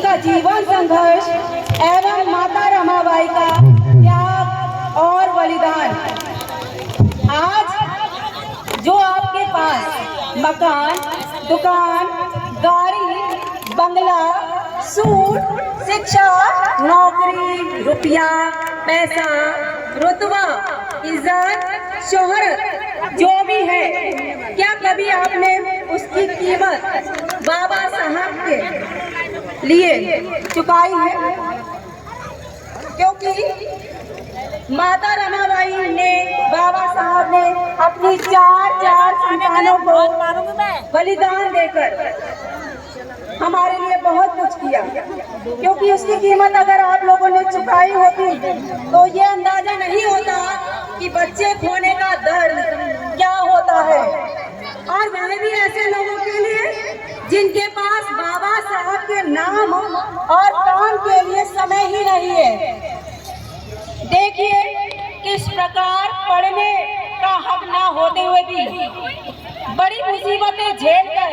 जिनका जीवन संघर्ष एवं माता रमाबाई का त्याग और बलिदान आज जो आपके पास मकान, दुकान, गाड़ी, बंगला, सूट, शिक्षा, नौकरी, रुपया, पैसा, रुतबा, इज्जत, शोहरत जो भी है, क्या कभी आपने उसकी कीमत बाबा साहब के लिए चुकाई है? क्योंकि माता रमाबाई ने, बाबा साहब ने अपनी चार संतानों को बलिदान देकर हमारे लिए बहुत कुछ किया। क्योंकि उसकी कीमत अगर आप लोगों ने चुकाई होती तो ये अंदाजा नहीं होता कि बच्चे खोने का दर्द क्या होता है। और वह भी ऐसे लोगों के लिए जिनके पास बाबा साहब के नाम और काम के लिए समय ही नहीं है। देखिए किस प्रकार पढ़ने का हक ना होते हुए भी बड़ी मुसीबतें झेलकर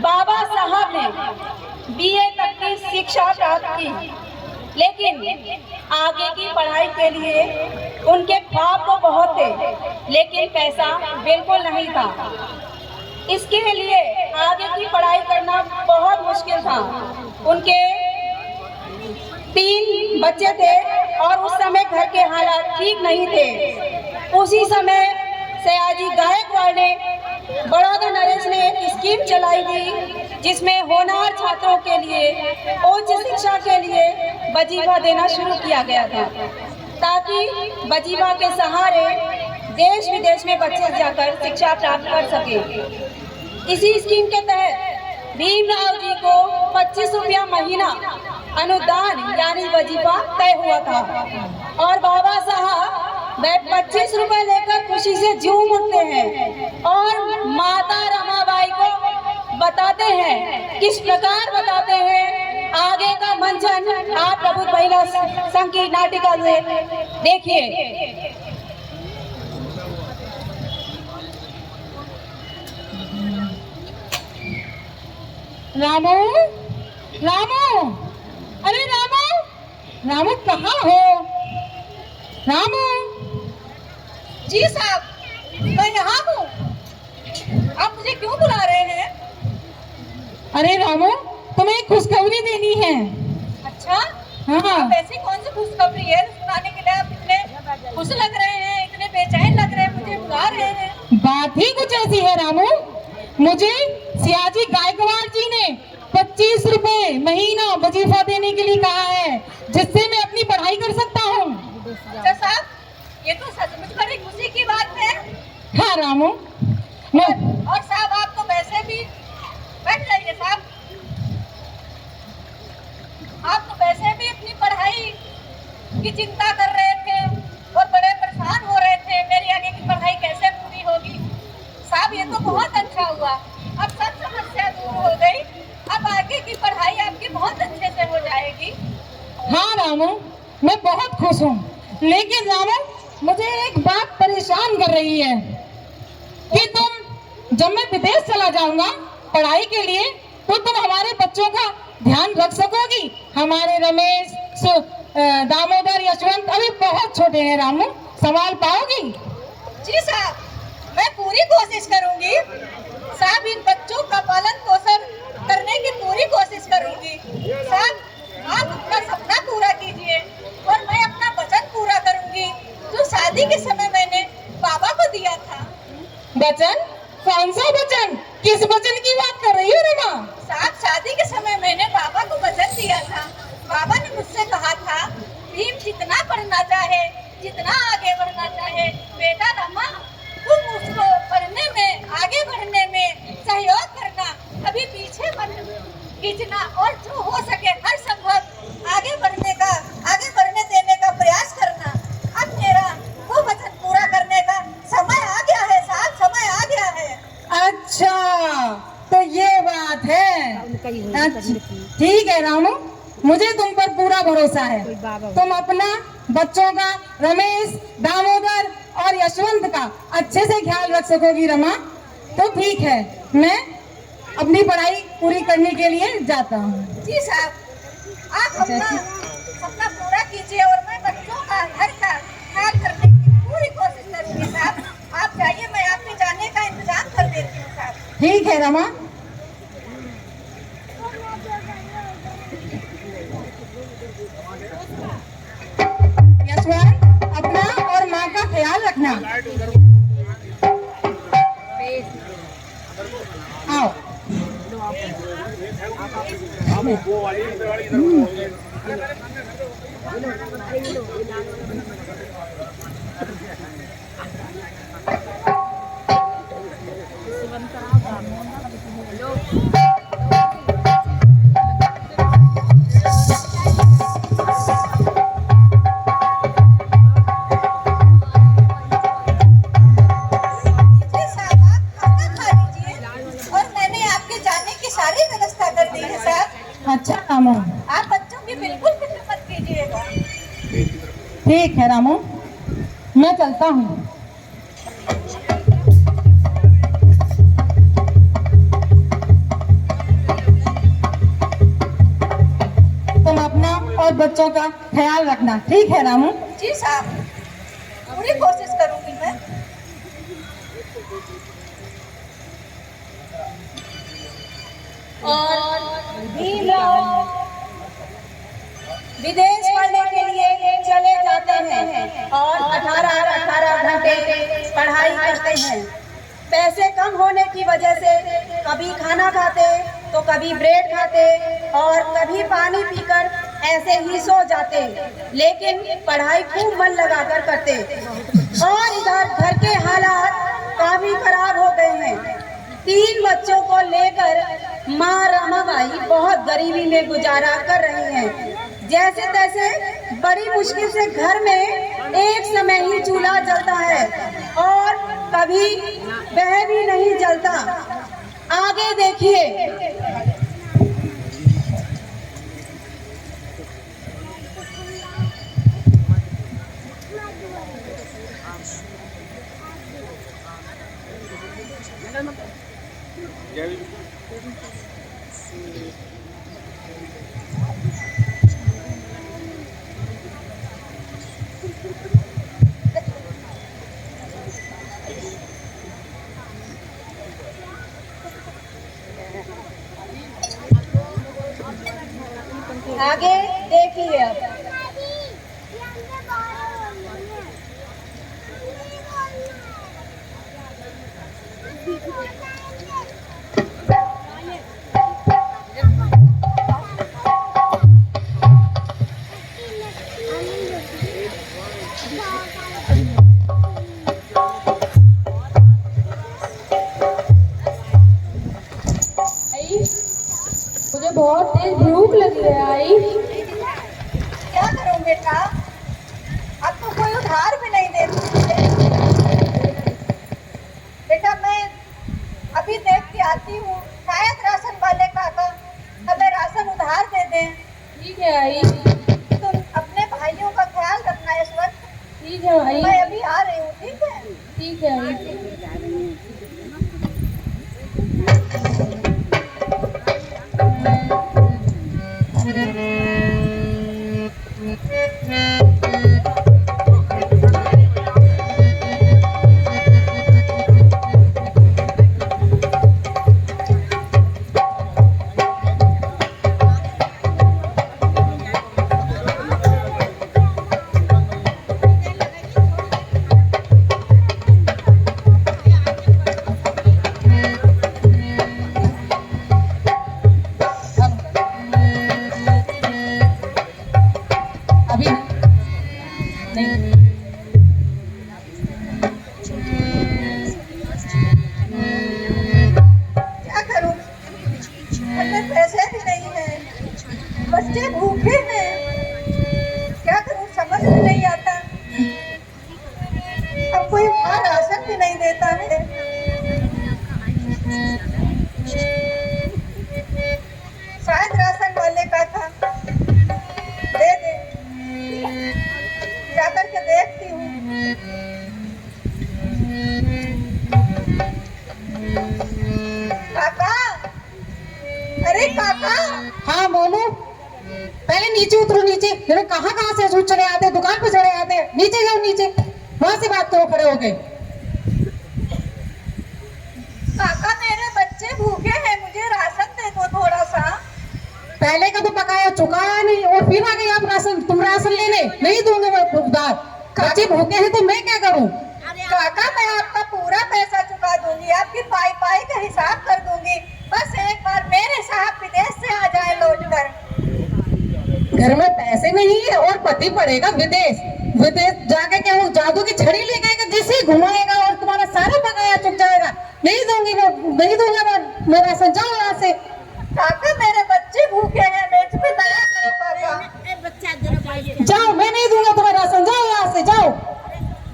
बाबा साहब ने बीए तक की शिक्षा प्राप्त की, लेकिन आगे की पढ़ाई के लिए उनके ख्वाब तो बहुत थे, लेकिन पैसा बिल्कुल नहीं था। इसके लिए आगे की पढ़ाई करना बहुत मुश्किल था। उनके 3 बच्चे थे और उस समय घर के हालात ठीक नहीं थे। उसी समय सयाजी गायकवाड़ ने, बड़ौदा नरेश ने एक स्कीम चलाई थी जिसमें होनहार छात्रों के लिए उच्च शिक्षा के लिए वजीफा देना शुरू किया गया था, ताकि वजीफा के सहारे देश विदेश में बच्चे जाकर शिक्षा प्राप्त कर सके। इसी स्कीम के तहत भीमराव जी को 25 रुपया महीना अनुदान यानी वजीफा तय हुआ था और बाबा साहब वह 25 रुपए लेकर खुशी से झूम उठते हैं और माता रमाबाई को बताते हैं। किस प्रकार बताते हैं आगे का मंचन आप प्रबुद्ध महिला संघ की नाटिका से देखिए। रामू, रामू, अरे रामू, रामू कहाँ हो? रामू। जी साहब, मैं यहाँ हूँ। आप मुझे क्यों बुला रहे हैं? अरे रामू, तुम्हें एक खुशखबरी देनी है। अच्छा? हाँ। अब ऐसी कौन सी खुशखबरी है सुनाने के लिए आप इतने खुश लग रहे हैं, इतने बेचैन लग रहे हैं, मुझे बुला रहे हैं? बात ही कुछ ऐसी है रामू, मुझे सियाजी गायकवाड़ जी ने 25 रुपए महीना वजीफा देने के लिए कहा है, जिससे मैं अपनी पढ़ाई कर सकता हूँ। अच्छा साहब, ये तो सचमुच बड़ी खुशी की बात है। हाँ रामू। और साहब आप तो वैसे भी बैठ जाइए साहब, आप तो वैसे भी अपनी पढ़ाई की चिंता कर रहे थे और बड़े परेशान हो रहे थे, मेरी आगे की पढ़ाई कैसे पूरी होगी। साहब ये तो बहुत अच्छा हुआ, अब सब समस्या दूर हो गई, अब आगे की पढ़ाई आपकी बहुत अच्छे से हो जाएगी। हाँ रामू, मैं बहुत खुश हूँ, लेकिन रामू मुझे एक बात परेशान कर रही है कि तुम, जब मैं विदेश चला जाऊंगा पढ़ाई के लिए, तो तुम हमारे बच्चों का ध्यान रख सकोगी? हमारे रमेश, दामोदर, यशवंत अभी बहुत छोटे हैं रामू, संभाल पाओगी? जी साहब, मैं पूरी कोशिश करूंगी साहब, इन बच्चों का पालन पोषण करने की पूरी कोशिश करूंगी। साहब आप अपना सपना पूरा कीजिए और मैं अपना वचन पूरा करूंगी जो शादी के समय मैंने बाबा को दिया था। वचन? कौन सा वचन? किस वचन की बात कर रही हो रमा? साहब शादी के समय मैंने बाबा को वचन दिया था। बाबा ने मुझसे कहा था, भीम जितना पढ़ना चाहे, जितना आगे बढ़ना चाहे, बेटा रमा तुम उसको पढ़ने में, आगे बढ़ने में सहयोग करना, कभी पीछे मत खींचना और जो हो सके हर संभव आगे बढ़ने देने का प्रयास करना। अब मेरा वो वचन पूरा करने का समय आ गया है साहब, समय आ गया है। अच्छा, तो ये बात है। ठीक है रामू, मुझे तुम पर पूरा भरोसा है। तुम अपना, बच्चों का, रमेश, दामोदर और यशवंत का अच्छे से ख्याल रख सकोगी रमा। तो ठीक है, मैं अपनी पढ़ाई पूरी करने के लिए जाता हूँ। जी साहब, आप अपना सपना पूरा कीजिए और मैं बच्चों का घर का ख्याल करने की पूरी कोशिश करूंगी साहब। आप जाइए, मैं आपके जाने का इंतजाम कर देती हूँ साहब। ठीक है रमा। यशवंत, अपना और माँ का ख्याल रखना। आओ। अच्छा रामू, आप बच्चों की बिल्कुल फिक्र मत कीजिएगा। ठीक है रामू, मैं चलता हूँ। तुम अपना और बच्चों का ख्याल रखना। ठीक है रामू। जी साहब, पूरी कोशिश करूंगी मैं। और भीमराव विदेश पढ़ने के लिए चले जाते हैं और 18 घंटे पढ़ाई करते हैं। पैसे कम होने की वजह से कभी खाना खाते तो कभी ब्रेड खाते और कभी पानी पीकर ऐसे ही सो जाते, लेकिन पढ़ाई खूब मन लगाकर करते। और इधर घर के हालात काफी खराब हो गए हैं। 3 बच्चों को लेकर माँ रमाबाई बहुत गरीबी में गुजारा कर रही हैं। जैसे तैसे बड़ी मुश्किल से घर में एक समय ही चूल्हा जलता है और कभी वह भी नहीं जलता। आगे देखिए। आगे देखिए अब। मुझे बहुत तेज भूख लगी है आई। क्या करूं बेटा, अब तो कोई उधार भी नहीं दे। बेटा मैं अभी देख के आती हूँ, शायद राशन वाले काका हमें राशन उधार दे दें। ठीक है आई। तुम अपने भाइयों का ख्याल रखना इस वक्त। ठीक है आई। मैं अभी आ रही हूँ। ठीक है। ठीक है आई। नीचे उतरो नीचे। अरे कहाँ से झूठ चले आते, दुकान पे चले आते हैं, नीचे जाओ नीचे, वहां से बात करो खड़े होके। काका मेरे बच्चे भूखे हैं, मुझे राशन दे दो थोड़ा सा। पहले का तो पकाया चुकाया नहीं और फिर आ गई आप राशन, तुम राशन लेने। नहीं दूंगा मैं उधार, बच्चे भूखे हैं तो मैं क्या करूं? काका मैं आपका पूरा पैसा चुका दूंगी, आपकी पाई पाई का हिसाब कर दूंगी। बस एक बार मेरे साहब विदेश से आ जाए लौट कर। घर में पैसे नहीं है और पति पड़ेगा विदेश, विदेश जाके क्या वो जादू की छड़ी ले जाएगा, जैसे ही घुमाएगा और तुम्हारा सारा बकाया चुक जाएगा। नहीं दूंगी मैं, नहीं दूंगा मैं राशन, जाओ यहाँ से। काका मेरे बच्चे भूखे हैं, मेरे पे दया करो काका। जाओ, मैं नहीं दूंगा तुम्हें राशन, जाओ यहाँ से, जाओ।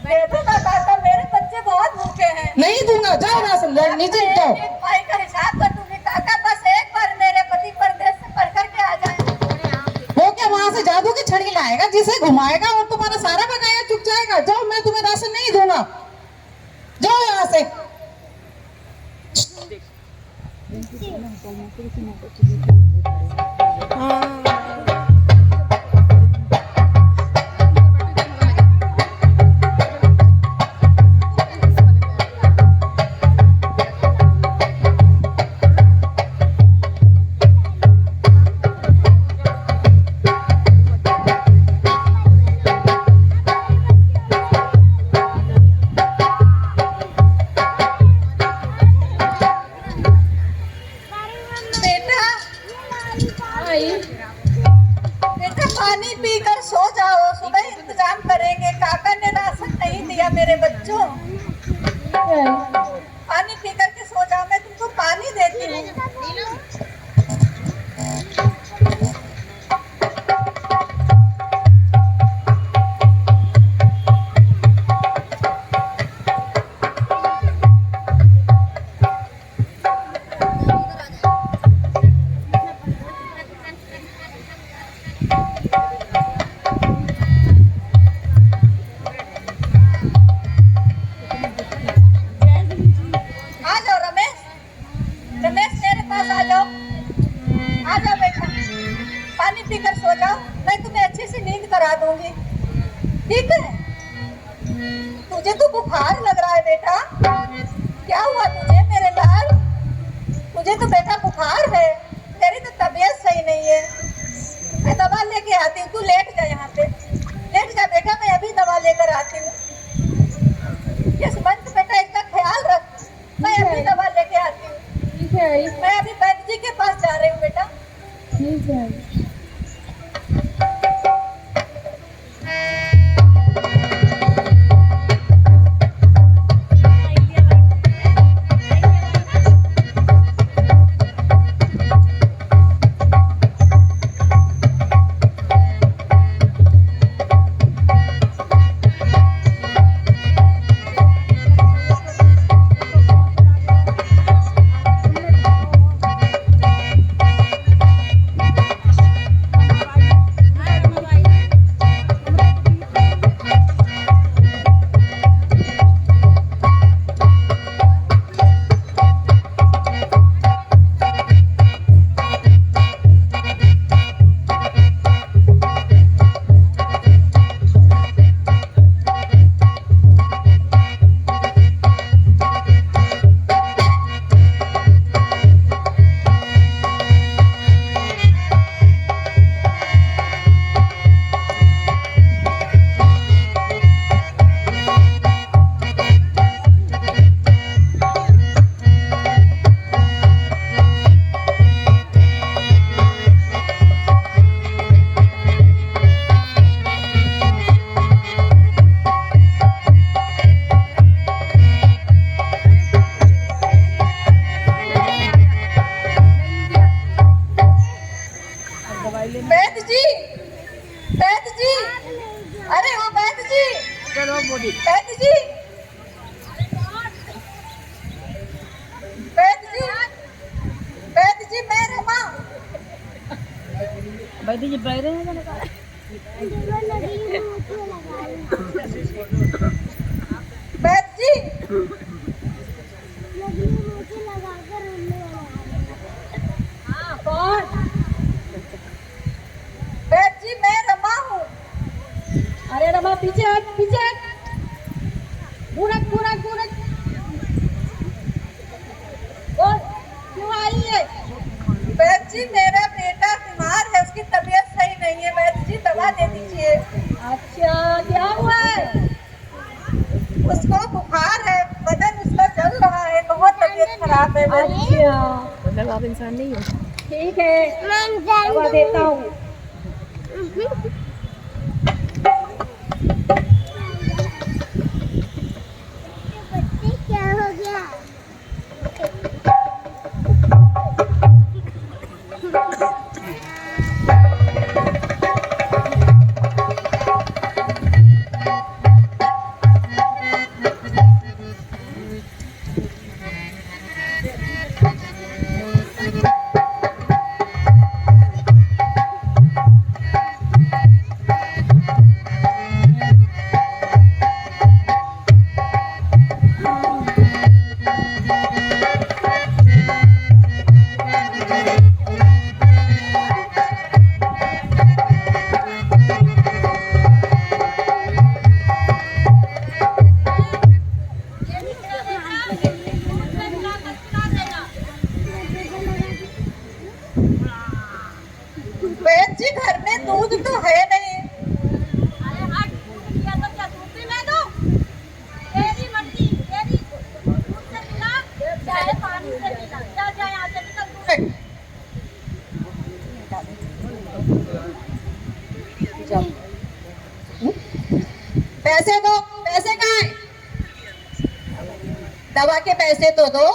दे दो ना काका, मेरे बच्चे बहुत भूखे हैं। नहीं दूंगा, जाओ राशन नीचे जाओ। एक पाई का हिसाब कर दूंगी काका, बस एक बार मेरे पति परदेश से पढ़ करके आ जाए। वो क्या वहाँ से जादू की छड़ी लाएगा, जिसे घुमाएगा और तुम्हारा सारा बकाया चुक जाएगा। जाओ, मैं तुम्हें राशन नहीं दूंगा, जाओ यहाँ से। बेटा पानी पीकर सो जाओ, सुबह इंतजाम करेंगे। काका ने राशन नहीं दिया मेरे बच्चों। पानी पी करके सो जाओ, मैं तुमको पानी देती हूँ। ठीक है, तुझे तो बुखार लग रहा है बेटा, क्या हुआ तुझे मेरे लाल? तुझे तो बेटा बुखार है, तेरी तो तबीयत सही नहीं है। मैं दवा लेके आती हूँ, तू लेट जा यहाँ पे, लेट जा बेटा, मैं अभी दवा लेकर आती हूँ। यशवंत बेटा इसका ख्याल रख, मैं अभी दवा लेके आती हूँ। ठीक है आई। मैं अभी वैद्य जी के पास जा रही हूँ बेटा। ठीक है आई। वैद्य जी, वैद्य जी, अरे वो वैद्य जी, वैद्य जी, वैद्य जी, वैद्य जी, मैं रमा। वैद्य जी बैठे हैं मैंने कहा। वैद्य जी, कौन? वैद्य पूरज पूरज पूरज और क्यों आई है? वैद्य जी मेरा बेटा बीमार है, उसकी तबीयत सही नहीं है। वैद्य जी दवा दे दीजिए। अच्छा, क्या हुआ है? उसको बुखार है, बदन उसका जल रहा है, बहुत तबीयत खराब है वैद्य जी। अच्छा मतलब आप इंसान नहीं हो। ठीक है, दवा देता हूँ। क्या हो गया? वैद्य जी घर में दूध तो है नहीं। पैसे दो, पैसे कहाँ हैं? दवा के पैसे तो दो।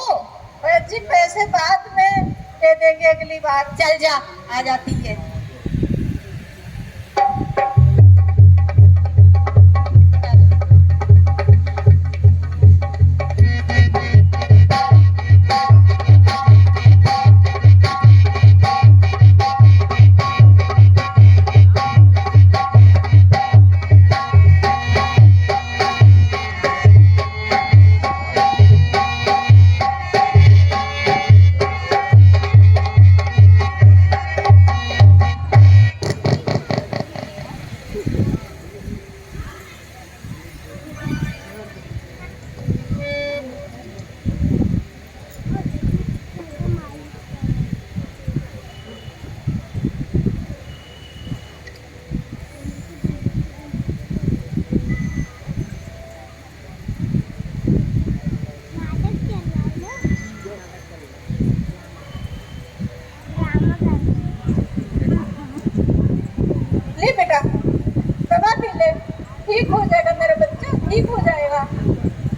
वैद्य जी पैसे बाद में दे देंगे अगली बार। चल जा, आ जाती है। ले बेटा, दवा पी ले, ठीक हो जाएगा मेरा बच्चा, ठीक हो जाएगा।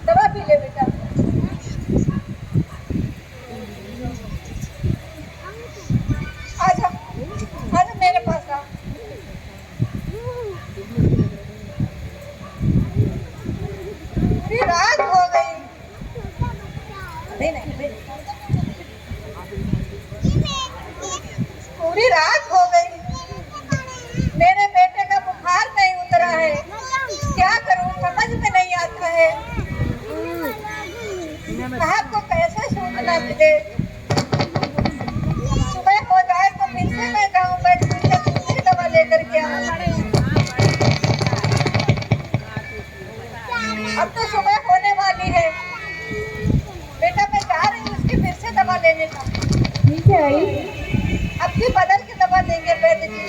दवा पी ले बेटा। आजा, आजा मेरे पास आ। पूरी रात हो गई। नहीं नहीं नहीं। पूरी रात हो गई, मेरे बेटे का बुखार नहीं उतरा है। क्या करूं, समझ में नहीं आता है। साहब को कैसे सूचना मिले? सुबह हो जाए तो फिर से मैं जाऊं, मैं दूसरी दवा लेकर के आऊं। अब तो सुबह होने वाली है। बेटा मैं जा रही हूँ उसकी फिर से दवा लेने का। ठीक है आई। अब की बदल के दवा देंगे वैद्य जी।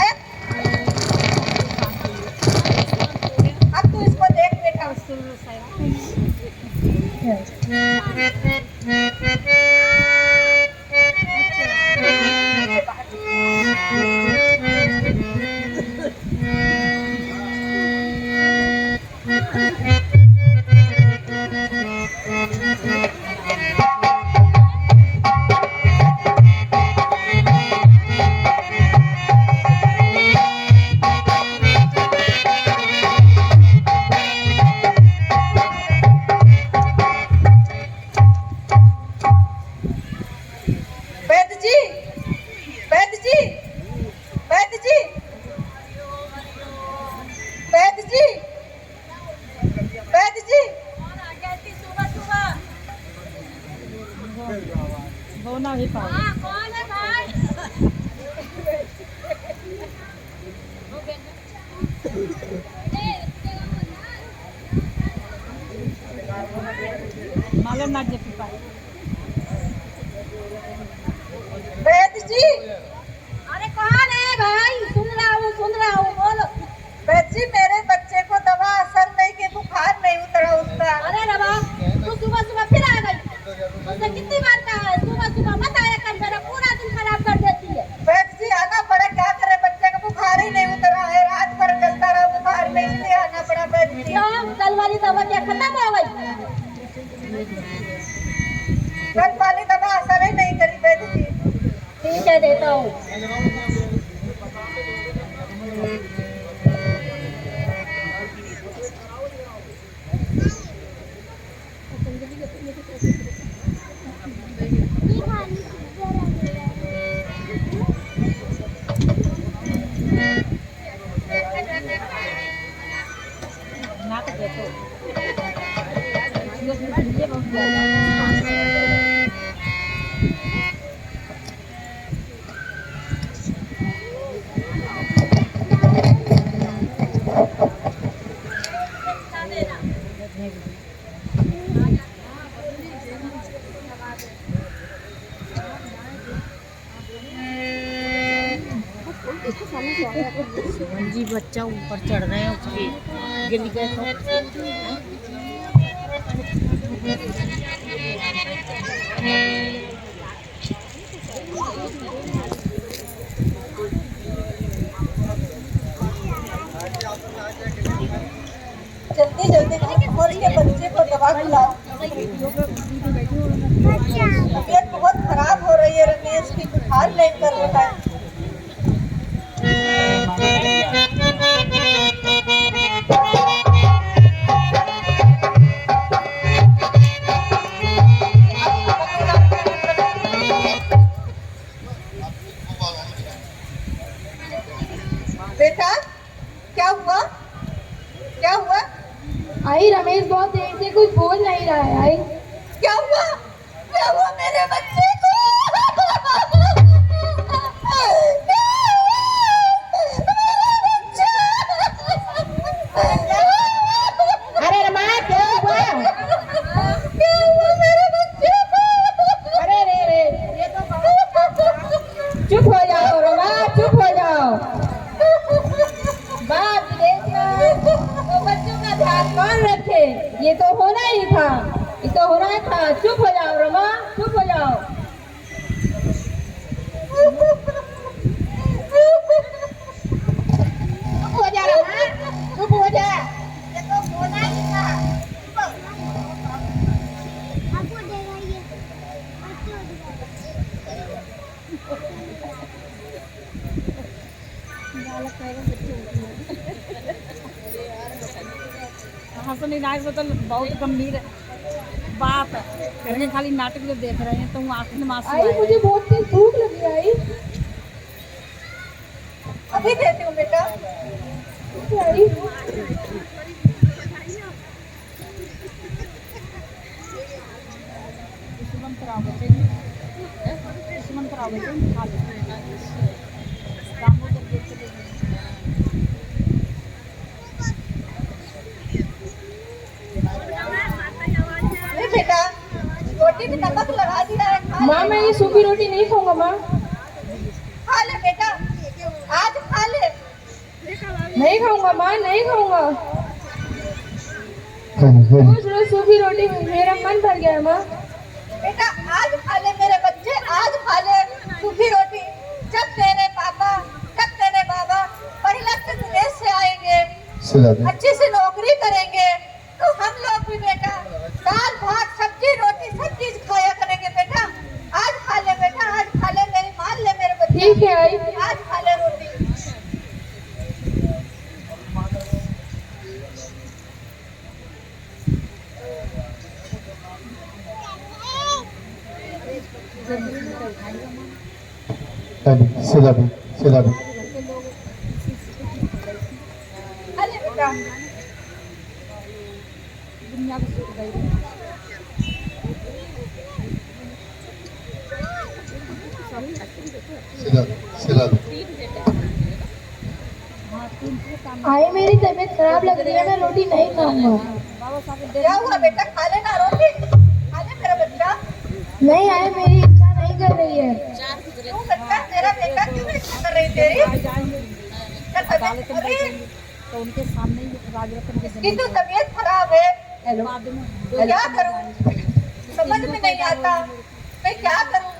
आया? अब तू इसको देख बेटा। वैद्य जी, वैद्य जी, वैद्य जी, वैद्य जी, वैद्य जी। होना ही पाओ। नाले ना जपी पाए। वैद्य जी, अरे कौन है भाई? सुन रहा हूँ, बोलो। वैद्य जी, मेरे बच्चे को दवा असर नहीं के बुखार नहीं उतरा उसका। अरे रवा, तू सुबह सुबह फिर आ गई। तुझसे कितनी बार कहा है सुबह सुबह मत आया कर, मेरा पूरा दिन खराब कर देती है। वैद्य जी, आना पड़ा, क्या करे, बच्चे का बुखार ही नहीं उतरा है, रात भर चलता रहा बुखार में, इसलिए आना पड़ा वैद्य जी। क्यों? कल वाली दवा क्या खत्म हो गई? कल वाली दवा असर ही नहीं करी वैद्य जी। ठीक है, देता हूँ। ना तो देखो जी बच्चा ऊपर चढ़ रहे हैं उसके गिर गए तो जल्दी जल्दी खोल के बच्चे को दवा खिलाओ। तबीयत बहुत खराब हो रही है रमेश की, बुखार नहीं कर रहा है। बेटा, क्या हुआ? क्या हुआ? आई रमेश बहुत देर से कुछ बोल नहीं रहा है। आई क्या हुआ? क्या हुआ मेरे बच्चे को? अरे रमा, क्या हुआ? क्या हुआ मेरे बच्चे को? अरे रे, ये तो चुप हो जाओ रमा, चुप हो जाओ। बाप विदेश तो बच्चों का ध्यान कौन रखे? ये तो होना ही था, ये तो होना था। चुप हो जाओ रमा, चुप हो जाओ। चुप हो जा रमा, चुप हो जा। ये तो होना ही था। आपको देगा ये हंसने नाक से तो बहुत गंभीर बात है। घर में खाली नाटक जो देख रहे हैं तो वो आंख में आंसू आई आए मुझे हैं। बहुत तेज भूख लगी। आई अभी देती हूँ बेटा। आई दुश्मन करावे थे, दुश्मन करावे थे, खा ले। दामोदर देख के ले। अरे बेटा, रोटी में नमक लगा दिया है, खा माँ मैं ये सूखी रोटी नहीं खाऊंगा माँ, खा ले बेटा, आज खा ले। नहीं खाऊंगा माँ, नहीं खाऊंगा। रोज रोज सूखी रोटी मेरा मन भर गया है माँ। बेटा आज खा ले मेरे बच्चे, आज खा ले सूखी रोटी। जब तेरे पापा, जब तेरे बाबा परिलक से विदेश से आएंगे, अच्छी सी नौकरी करेंगे, तो हम लोग भी बेटा दाल भात सब्जी रोटी सब चीज खाया करेंगे। बेटा आज खा ले बेटा, आज खा ले, मेरी मान ले मेरे बच्चे। ठीक है आई। आज खा ले रोटी। सिला खा ले बेटा। दुनिया को सुख गई। आई मेरी तबीयत खराब लग रही है, मैं रोटी नहीं खाऊंगा। बाबा साहब क्या हुआ बेटा, खा लेना रोटी, खा नहीं आए, मेरी इच्छा नहीं कर रही है। क्यों बच्चा, तेरा बेटा क्यों इच्छा कर रही तेरी? अदालत में बैठेंगे तो उनके सामने ही राजरत्न के इसकी तो तबीयत खराब है, बाद में क्या करूं समझ में नहीं आता। मैं क्या करूं,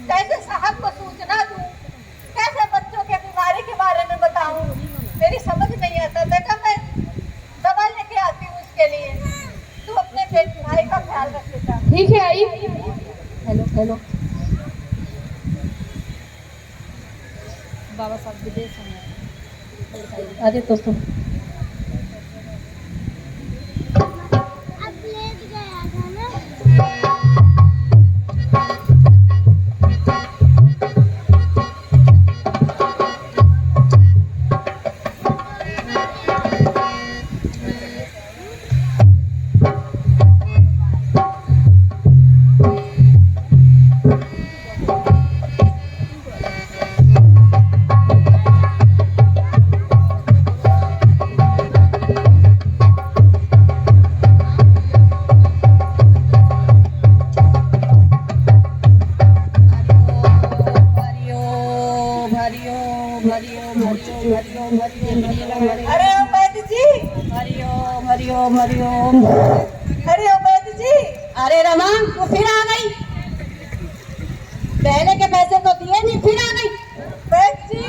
कैसे साहब को सूचना दूं, कैसे बच्चों के बीमारी के बारे में बताऊं, मेरी समझ नहीं आता। बेटा मैं दवा लेके आती हूँ उसके लिए, तू अपने बेटे भाई का ख्याल रख बेटा। ठीक है आई। हेलो हेलो बाबा साहब विदेश में अरे दोस्तों अरे उमैद जी, हरिओम हरिओम हरिओम। अरे उमैद जी, अरे रमा तू फिर आ गई, पहले के पैसे तो दिए नहीं, फिर आ गई। उमैद जी,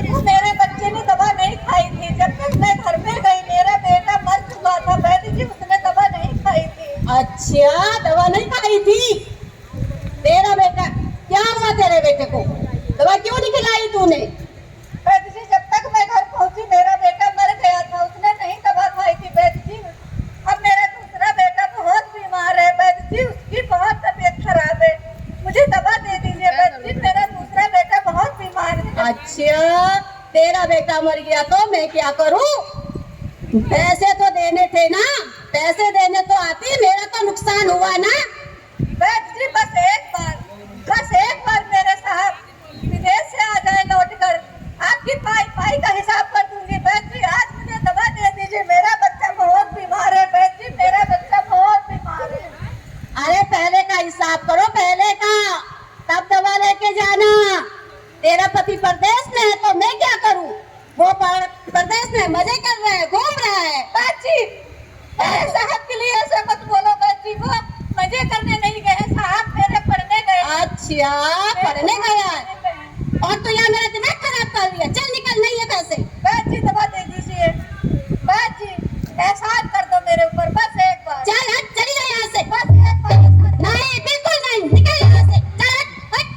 वो मेरे बच्चे ने दवा नहीं खाई थी। जब तक मैं घर पे गई मेरा बेटा मर चुका था। उमैद जी उसने दवा नहीं खाई थी। अच्छा दवा नहीं खाई थी, तेरा बेटा क्या हुआ? तेरे बेटे को दवा क्यों नहीं खिलाई तूने? उमैद जी जब तक मैं घर पहुंची मेरा बेटा मर गया था, उसने नहीं दवा खाई थी। उमैद जी अब मेरा दूसरा बेटा बहुत बीमार है। उमैद जी उसकी बहुत तबीयत खराब है, मुझे दवा दे दीजिए। उमैद जी मेरा दूसरा बेटा बहुत बीमार है। अच्छा तेरा बेटा मर गया तो मैं क्या करूं? पैसे तो देने थे ना, पैसे देने तो आती, मेरा तो नुकसान हुआ ना। उमैद जी बस एक बार मेरे साहब विदेश से आ जाए लौट कर, आपकी पाई का हिसाब कर दूंगी। उमैद जी आज मुझे दवा दे दीजिए, मेरा बच्चा बहुत बीमार है। उमैद जी मेरा बच्चा बहुत बीमार है। अरे पहले का हिसाब करो, पहले का, तब दवा लेके जाना। तेरा पति परदेश में है तो मैं क्या करूं? वो परदेश में मजे कर रहा है, घूम रहा है। बाजी साहब के लिए ऐसा मत बोलो। बाजी वो मजे करने नहीं गए साहब, मेरे पढ़ने गए। अच्छा पढ़ने गया है, और तो यहाँ मेरा दिमाग खराब कर दिया। चल निकल, नहीं है पैसे। बाजी दवा दे दीजिए। बाजी एहसान कर दो मेरे ऊपर, बस एक बार। चल हट, चली जा यहाँ से। बस एक बार। नहीं बिल्कुल नहीं, निकल यहाँ से। चल हट हट।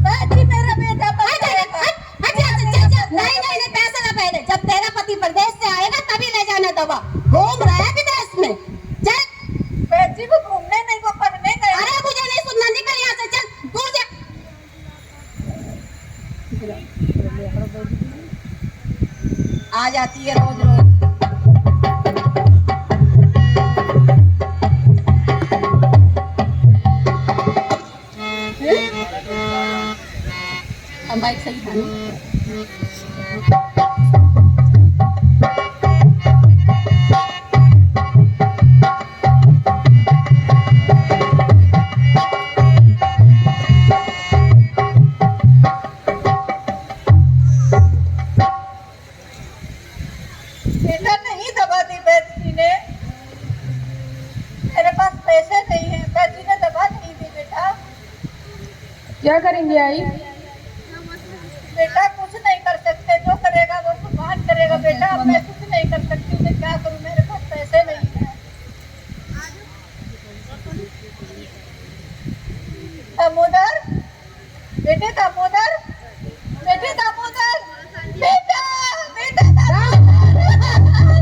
बाजी मेरा बेटा बच हट जाएगा। हट यहाँ से, चल चल। नहीं नहीं नहीं, पैसे ना पहले, जब तेरा पति प्रदेश से आएगा तभी ले जाना दवा। घूम रहा है विदेश में, चल। बाजी वो घूमने नहीं, वो पढ़ने गए। अरे मुझे नहीं सुनना, निकल यहाँ से, चल दूर जा। आ जाती है रोज रोज। हम बाइक सही था बेटा नहीं दवा दी बाजी ने, मेरे पास पैसे नहीं है। बाजी ने दवा नहीं दी बेटा। क्या करेंगे आई? बेटा कुछ नहीं कर सकते, जो करेगा वो भगवान करेगा। बेटा अब मैं कुछ नहीं कर सकती, मैं क्या करूं, मेरे पास पैसे नहीं है। दामोदर बेटे, दामोदर बेटे, दामोदर बेटा, बेटा दामोदर,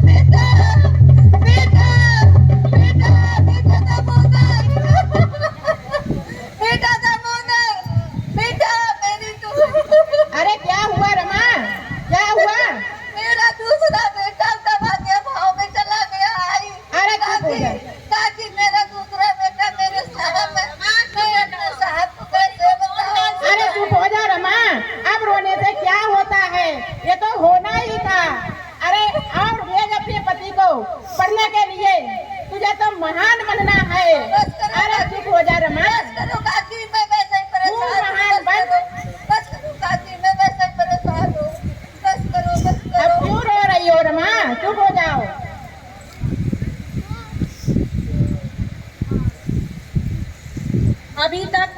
बेटा बेटा बेटा बेटा दामोदर, बेटा दामोदर, बेटा मेरी तू। अरे क्या हुआ रमा, क्या हुआ? मेरा दूसरा बेटा दवा के भाव में चला गया। आई अरे चुप हो जा। ताकि मेरा दूसरा बेटा मेरे साहब में, मैं अपने साहब को कैसे बताऊं? अरे चुप हो जा महान बनना है। बस करो अरे चुप हो जा रमा। बस करो काकी, मैं वैसे ही परेशान हूँ। महान बन। बस करो काकी, मैं वैसे ही परेशान हूँ। बस करो, बस अब करो। क्यों रो रही हो रमा? चुप हो जाओ। अभी तक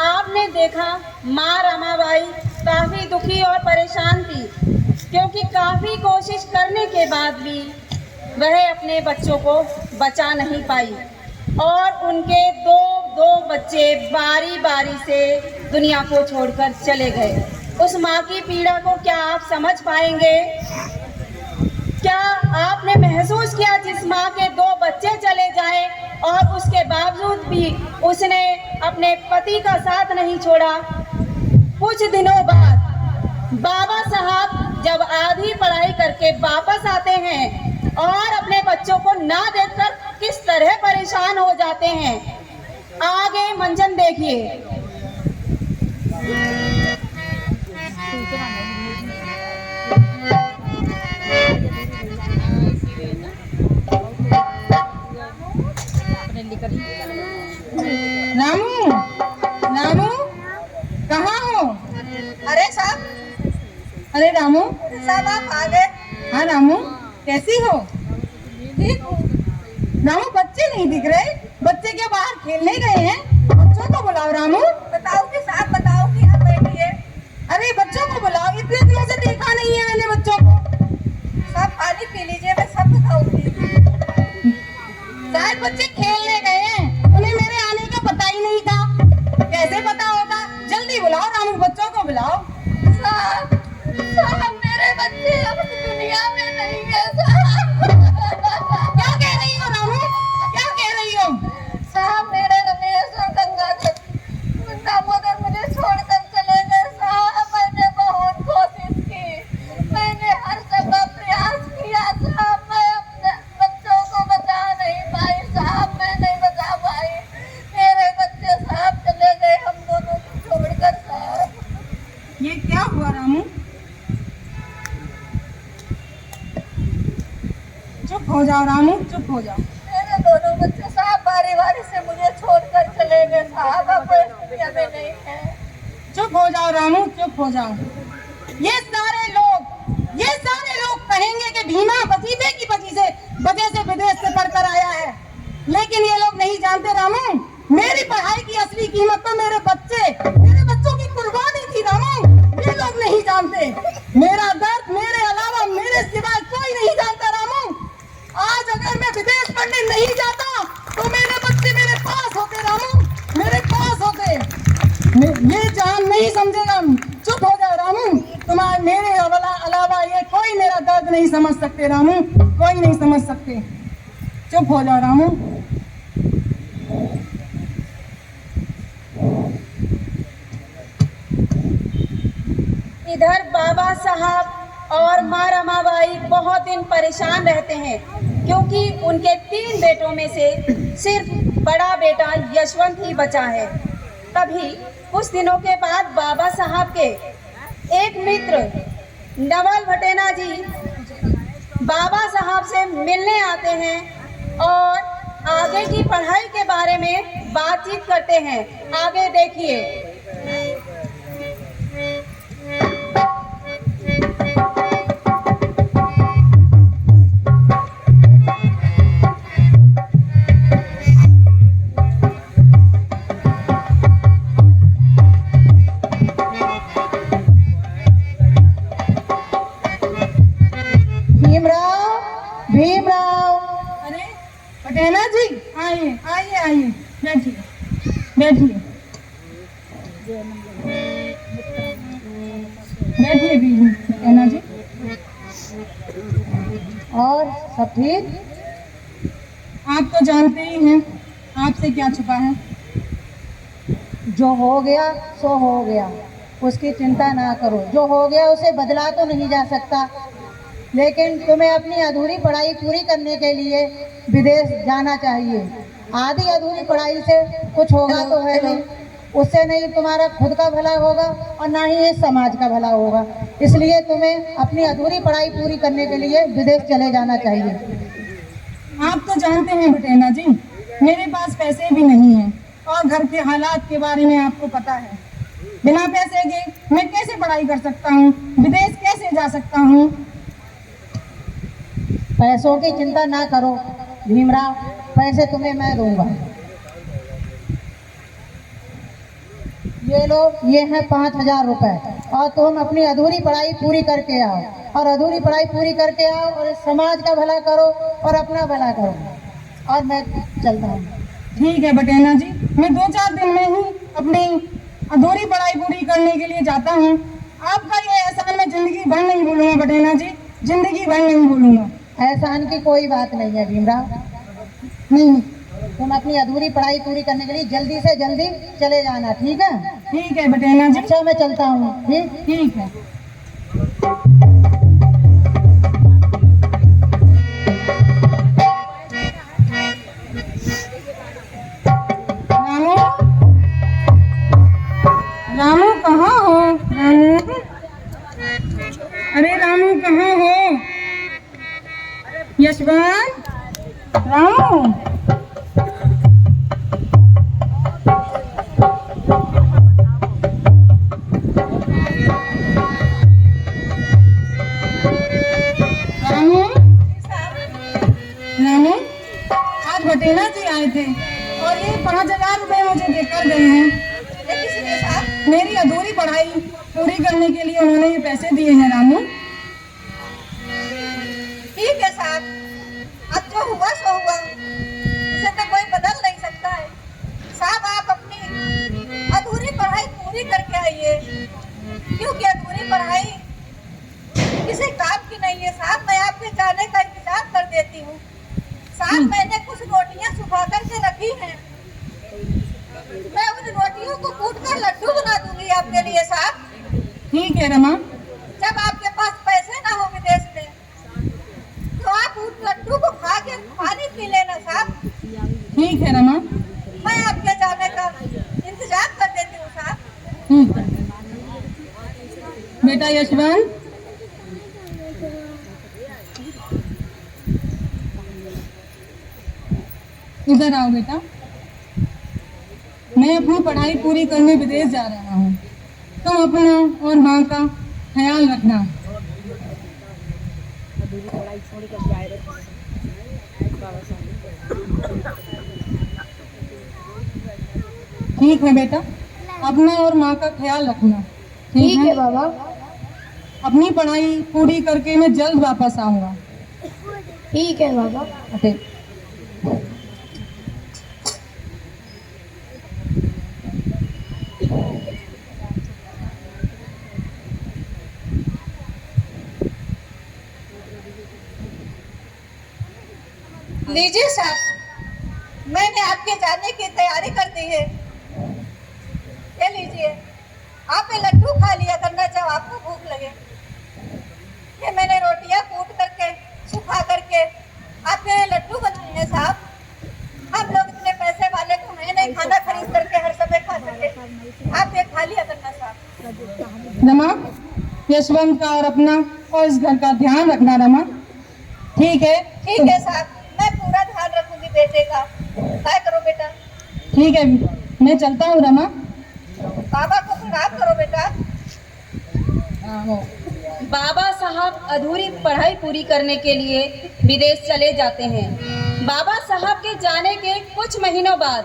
आपने देखा माँ रमाबाई काफी दुखी और परेशान थी, क्योंकि काफी कोशिश करने के बाद भी वह अपने बच्चों को बचा नहीं पाई और उनके दो बच्चे बारी बारी से दुनिया को छोड़कर चले गए। उस माँ की पीड़ा को क्या आप समझ पाएंगे? क्या आपने महसूस किया जिस माँ के 2 बच्चे चले जाए और उसके बावजूद भी उसने अपने पति का साथ नहीं छोड़ा? कुछ दिनों बाद बाबा साहब जब आधी पढ़ाई करके वापस आते हैं और अपने बच्चों को ना देखकर किस तरह परेशान हो जाते हैं, आगे मंजन देखिए। रामू, रामू कहाँ हो? अरे साहब, अरे रामू। साहब आप आ गए? हाँ रामू, कैसी हो? ठीक हूँ। रामू बच्चे नहीं दिख रहे, बच्चे क्या बाहर खेलने गए हैं? बच्चों को बुलाओ रामू। बताऊंगी साहब, बताऊंगी, आप बैठिए। अरे बच्चों को बुलाओ, इतने दिनों से देखा नहीं है मैंने बच्चों को। साहब पानी पी लीजिए, मैं सब बताऊंगी। शायद बच्चे खेलने गए हैं, उन्हें मेरे आने का पता ही नहीं था। कैसे पता होगा? जल्दी बुलाओ रामू, बच्चों को बुलाओ। साहब, साहब मेरे बच्चे अब दुनिया में नहीं है साहब। क्या कह रही हो रामू? क्या कह रही हो? साहब मेरे रमेश और गंगाधर दामोदर मुझे छोड़कर चले गए साहब। मैंने बहुत कोशिश की, मैंने हर जगह प्रयास किया साहब, मैं अपने बच्चों को बचा नहीं पाई साहब, मैं नहीं बचा पाई। मेरे बच्चे साहब चले गए हम दोनों को छोड़कर साहब। ये क्या हुआ रामू? चुप हो जाओ रामू, चुप हो जाओ। मेरे दोनों बच्चे साहब बारी बारी से मुझे छोड़कर चले गए साहब, अब वो इस दुनिया में नहीं है। चुप हो जाओ रामू, चुप हो जाओ। ये सारे लोग कहेंगे कि भीमा वजीफे की वजह से विदेश से पढ़कर आया है, लेकिन ये लोग नहीं जानते रामू, मेरी पढ़ाई की असली कीमत तो मेरे बच्चों की कुर्बानी थी रामू। ये लोग नहीं जानते मेरा दर्द, मेरे अलावा मेरे सिवाय कोई नहीं जानता रामू। आज अगर मैं विदेश पढ़ने नहीं जाता तो मेरे बच्चे मेरे पास होते रामू, मेरे पास होते। ये जान नहीं समझेगा। चुप हो जाओ रामू, तुम्हारे मेरे अलावा ये कोई मेरा दर्द नहीं समझ सकते रामू, कोई नहीं समझ सकते। चुप हो जाओ रामू। इधर बाबा साहब और माँ रमाबाई बहुत दिन परेशान रहते हैं, क्योंकि उनके 3 बेटों में से सिर्फ बड़ा बेटा यशवंत ही बचा है। तभी कुछ दिनों के बाद बाबा साहब के एक मित्र नवल भटेना जी बाबा साहब से मिलने आते हैं और आगे की पढ़ाई के बारे में बातचीत करते हैं। आगे देखिए। भीमराव, अरे भटेना जी, आइए आइए आइए, बैठिए बैठिए बैठिए भटेना जी। और सब ठीक? आप तो जानते ही हैं, आपसे क्या छुपा है। जो हो गया सो हो गया, उसकी चिंता ना करो। जो हो गया उसे बदला तो नहीं जा सकता, लेकिन तुम्हें अपनी अधूरी पढ़ाई पूरी करने के लिए विदेश जाना चाहिए। आधी अधूरी पढ़ाई से कुछ होगा तो है नहीं, उससे नहीं तुम्हारा खुद का भला होगा और ना ही इस समाज का भला होगा। इसलिए तुम्हें अपनी अधूरी पढ़ाई पूरी करने के लिए विदेश चले जाना चाहिए। आप तो जानते हैं भटेना जी, मेरे पास पैसे भी नहीं हैं और घर के हालात के बारे में आपको पता है। बिना पैसे के मैं कैसे पढ़ाई कर सकता हूँ, विदेश कैसे जा सकता हूँ। पैसों की चिंता ना करो भीमराव, पैसे तुम्हें मैं दूंगा। ये लो, ये है 5,000 रुपए और तुम अपनी अधूरी पढ़ाई पूरी करके आओ, और अधूरी पढ़ाई पूरी करके आओ और इस समाज का भला करो और अपना भला करो। और मैं चलता हूँ। ठीक है बटेना जी, मैं 2-4 दिन में ही अपनी अधूरी पढ़ाई पूरी करने के लिए जाता हूँ। आपका ये एहसान मैं जिंदगी भर नहीं भूलूंगा बटेना जी, जिंदगी भर नहीं भूलूंगा। एहसान की कोई बात नहीं है भीमराव। नहीं, तुम अपनी अधूरी पढ़ाई पूरी करने के लिए जल्दी से जल्दी चले जाना, ठीक है? ठीक है बटेना जी। अच्छा मैं चलता हूँ। ठीक है। रामू, रामू कहाँ हो? रामू, अरे रामू कहाँ हो? यशवंत, रामू। बटेना जी आए थे और ये 5,000 रुपए मुझे देकर गए हैं। मेरी अधूरी पढ़ाई पूरी करने के लिए उन्होंने ये पैसे दिए हैं। रामू, ठीक है साहब, अब जो हुआ सो हुआ, उसे तो कोई बदल नहीं सकता है। साहब आप अपनी अधूरी पढ़ाई पूरी करके आइए, क्योंकि अधूरी पढ़ाई किसी काम की नहीं है। साहब मैं आपके जाने का इंतजार कर देती हूँ। साहब मैंने कुछ रोटियां सुखा करके रखी हैं, मैं उन रोटियों को कूट कर लड्डू बना दूंगी आपके लिए साहब। ठीक है रमा। जब आपके पास पैसे ना हो विदेश में, तो आप उस लड्डू को खा के पानी पी लेना साहब। ठीक है रमा, मैं आपके जाने का इंतजार कर देती हूँ साहब। ठीक है बेटा यशवंत, इधर आओ बेटा। मैं अपनी पढ़ाई पूरी करने विदेश जा रहा हूँ, तुम अपना और माँ का ख्याल रखना। ठीक है बेटा, अपना और माँ का ख्याल रखना। ठीक है बाबा। अपनी पढ़ाई पूरी करके मैं जल्द वापस आऊँगा। ठीक है बाबा। ठीक। लीजिए साहब, मैंने आपके जाने की तैयारी कर दी है। ये लीजिए, आप ये लड्डू खा लिया करना जब आपको भूख लगे। ये मैंने रोटियां कूट करके सुखा करके आपके लड्डू बनाए हैं साहब। हम लोग इतने पैसे वाले तो हैं नहीं, खाना खरीद करके हर समय खा सके। आप ये खा लिया करना साहब। रमा, यशवंत का और अपना और इस घर का ध्यान रखना रमा। ठीक है? ठीक है साहब, मैं पूरा ध्यान रखूंगी बेटे का। क्या करो बेटा? ठीक है, मैं चलता हूँ रमा। बाबा को प्रणाम करो बेटा। बाबा साहब अधूरी पढ़ाई पूरी करने के लिए विदेश चले जाते हैं। बाबा साहब के जाने के कुछ महीनों बाद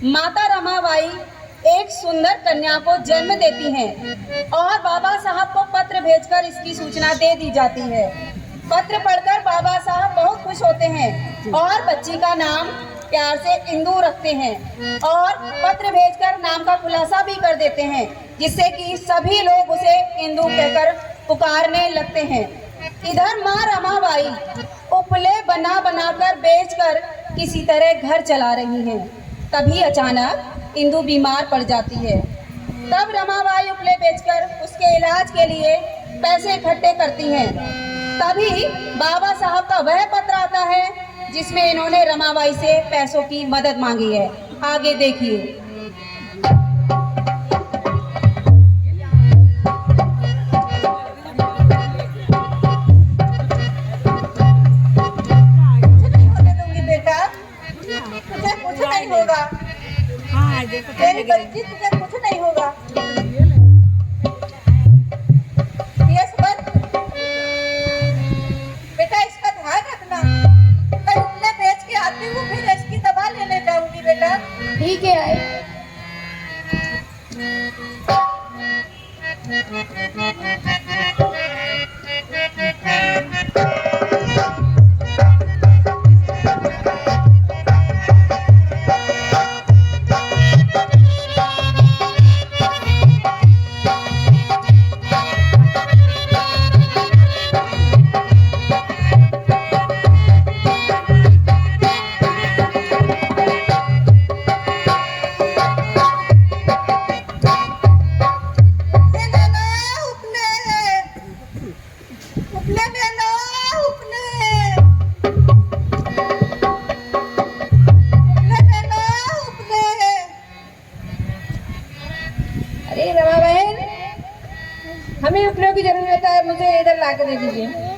माता रमाबाई एक सुंदर कन्या को जन्म देती हैं और बाबा साहब को पत्र भेजकर इसकी सूचना दे दी जाती है। पत्र पढ़कर बाबा साहब बहुत खुश होते हैं और बच्ची का नाम प्यार से इंदू रखते हैं और पत्र भेजकर नाम का खुलासा भी कर देते हैं, जिससे कि सभी लोग उसे इंदू कहकर पुकारने लगते हैं। इधर माँ रमाबाई उपले बना बनाकर बेचकर किसी तरह घर चला रही हैं। तभी अचानक इंदू बीमार पड़ जाती है। तब रमाबाई उपले बेचकर उसके इलाज के लिए पैसे इकट्ठे करती हैं। तभी बाबा साहब का वह पत्र आता है जिसमें इन्होंने रमाबाई से पैसों की मदद मांगी है। आगे देखिए। नहीं होने दूंगी बेटा, तुझे कुछ नहीं होगा। हाँ देखो तेरी बच्ची तुझे कुछ नहीं होगा। ये मत बेटा, इसका ध्यान रखना। मैं उपले बेच के आती हूँ, फिर इसकी दवा लेने जाऊंगी बेटा। ठीक है आई। अरे रमा बहन, हमें उपलों की जरूरत है, मुझे इधर ला के दे दीजिए।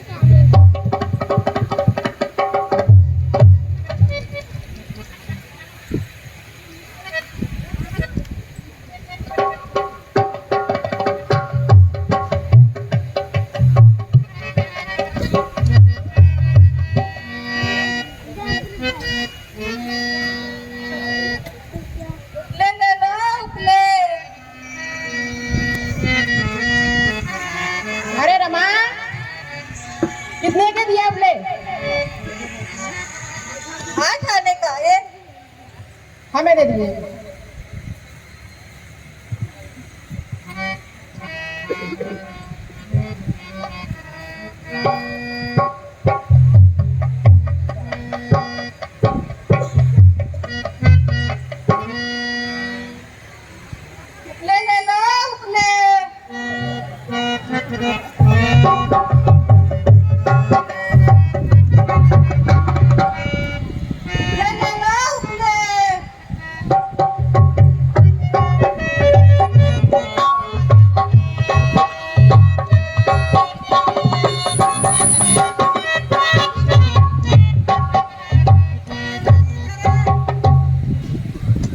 अरे रमा, कितने के दिया उपले? आज आने का है। हमें दे दीजिए। ले ले लो उपले। ले ले लो उपले।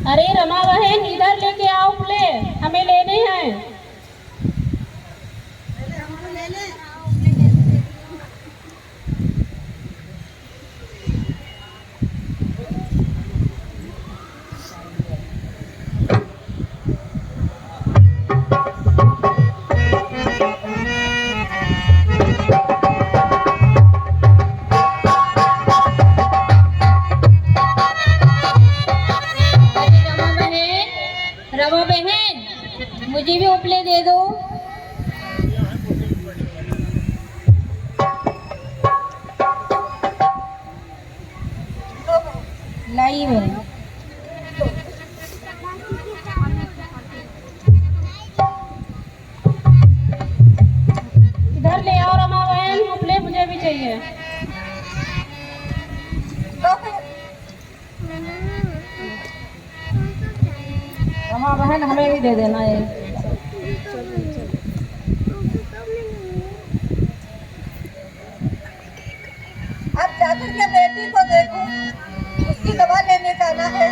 अरे रमा बहन, इधर लेके आओ उपले, हमें लेने हैं। रमा बहन, मुझे भी उपले दे दो। लाई बहन। इधर ले आओ रमा बहन, उपले मुझे भी चाहिए। लो फिर। रमा बहन, हमें भी दे देना ये। अब जाकर के बेटी को देखो, उसकी दवा लेने जाना है।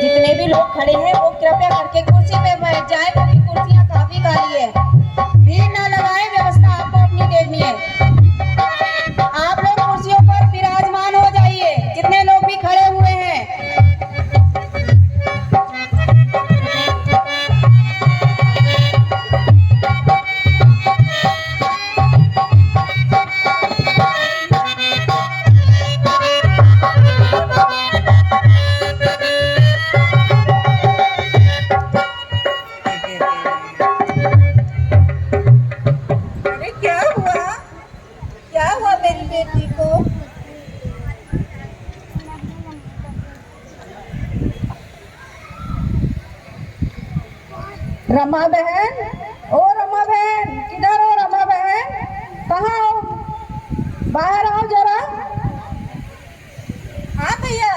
जितने भी लोग खड़े हैं वो कृपया करके कुर्सी पे बैठ जाए, क्योंकि कुर्सियां काफी खाली है। भीड़ ना लगाए, व्यवस्था आपको अपनी देखनी है। आप लोग कुर्सियों पर विराजमान हो जाइए, जितने लोग भी खड़े हुए हैं। अरे क्या हुआ? क्या हुआ मेरी बेटी को? रमा बहन, ओ रमा बहन, किधर हो रमा बहन? कहाँ हो? बाहर आओ जरा। हाँ भैया।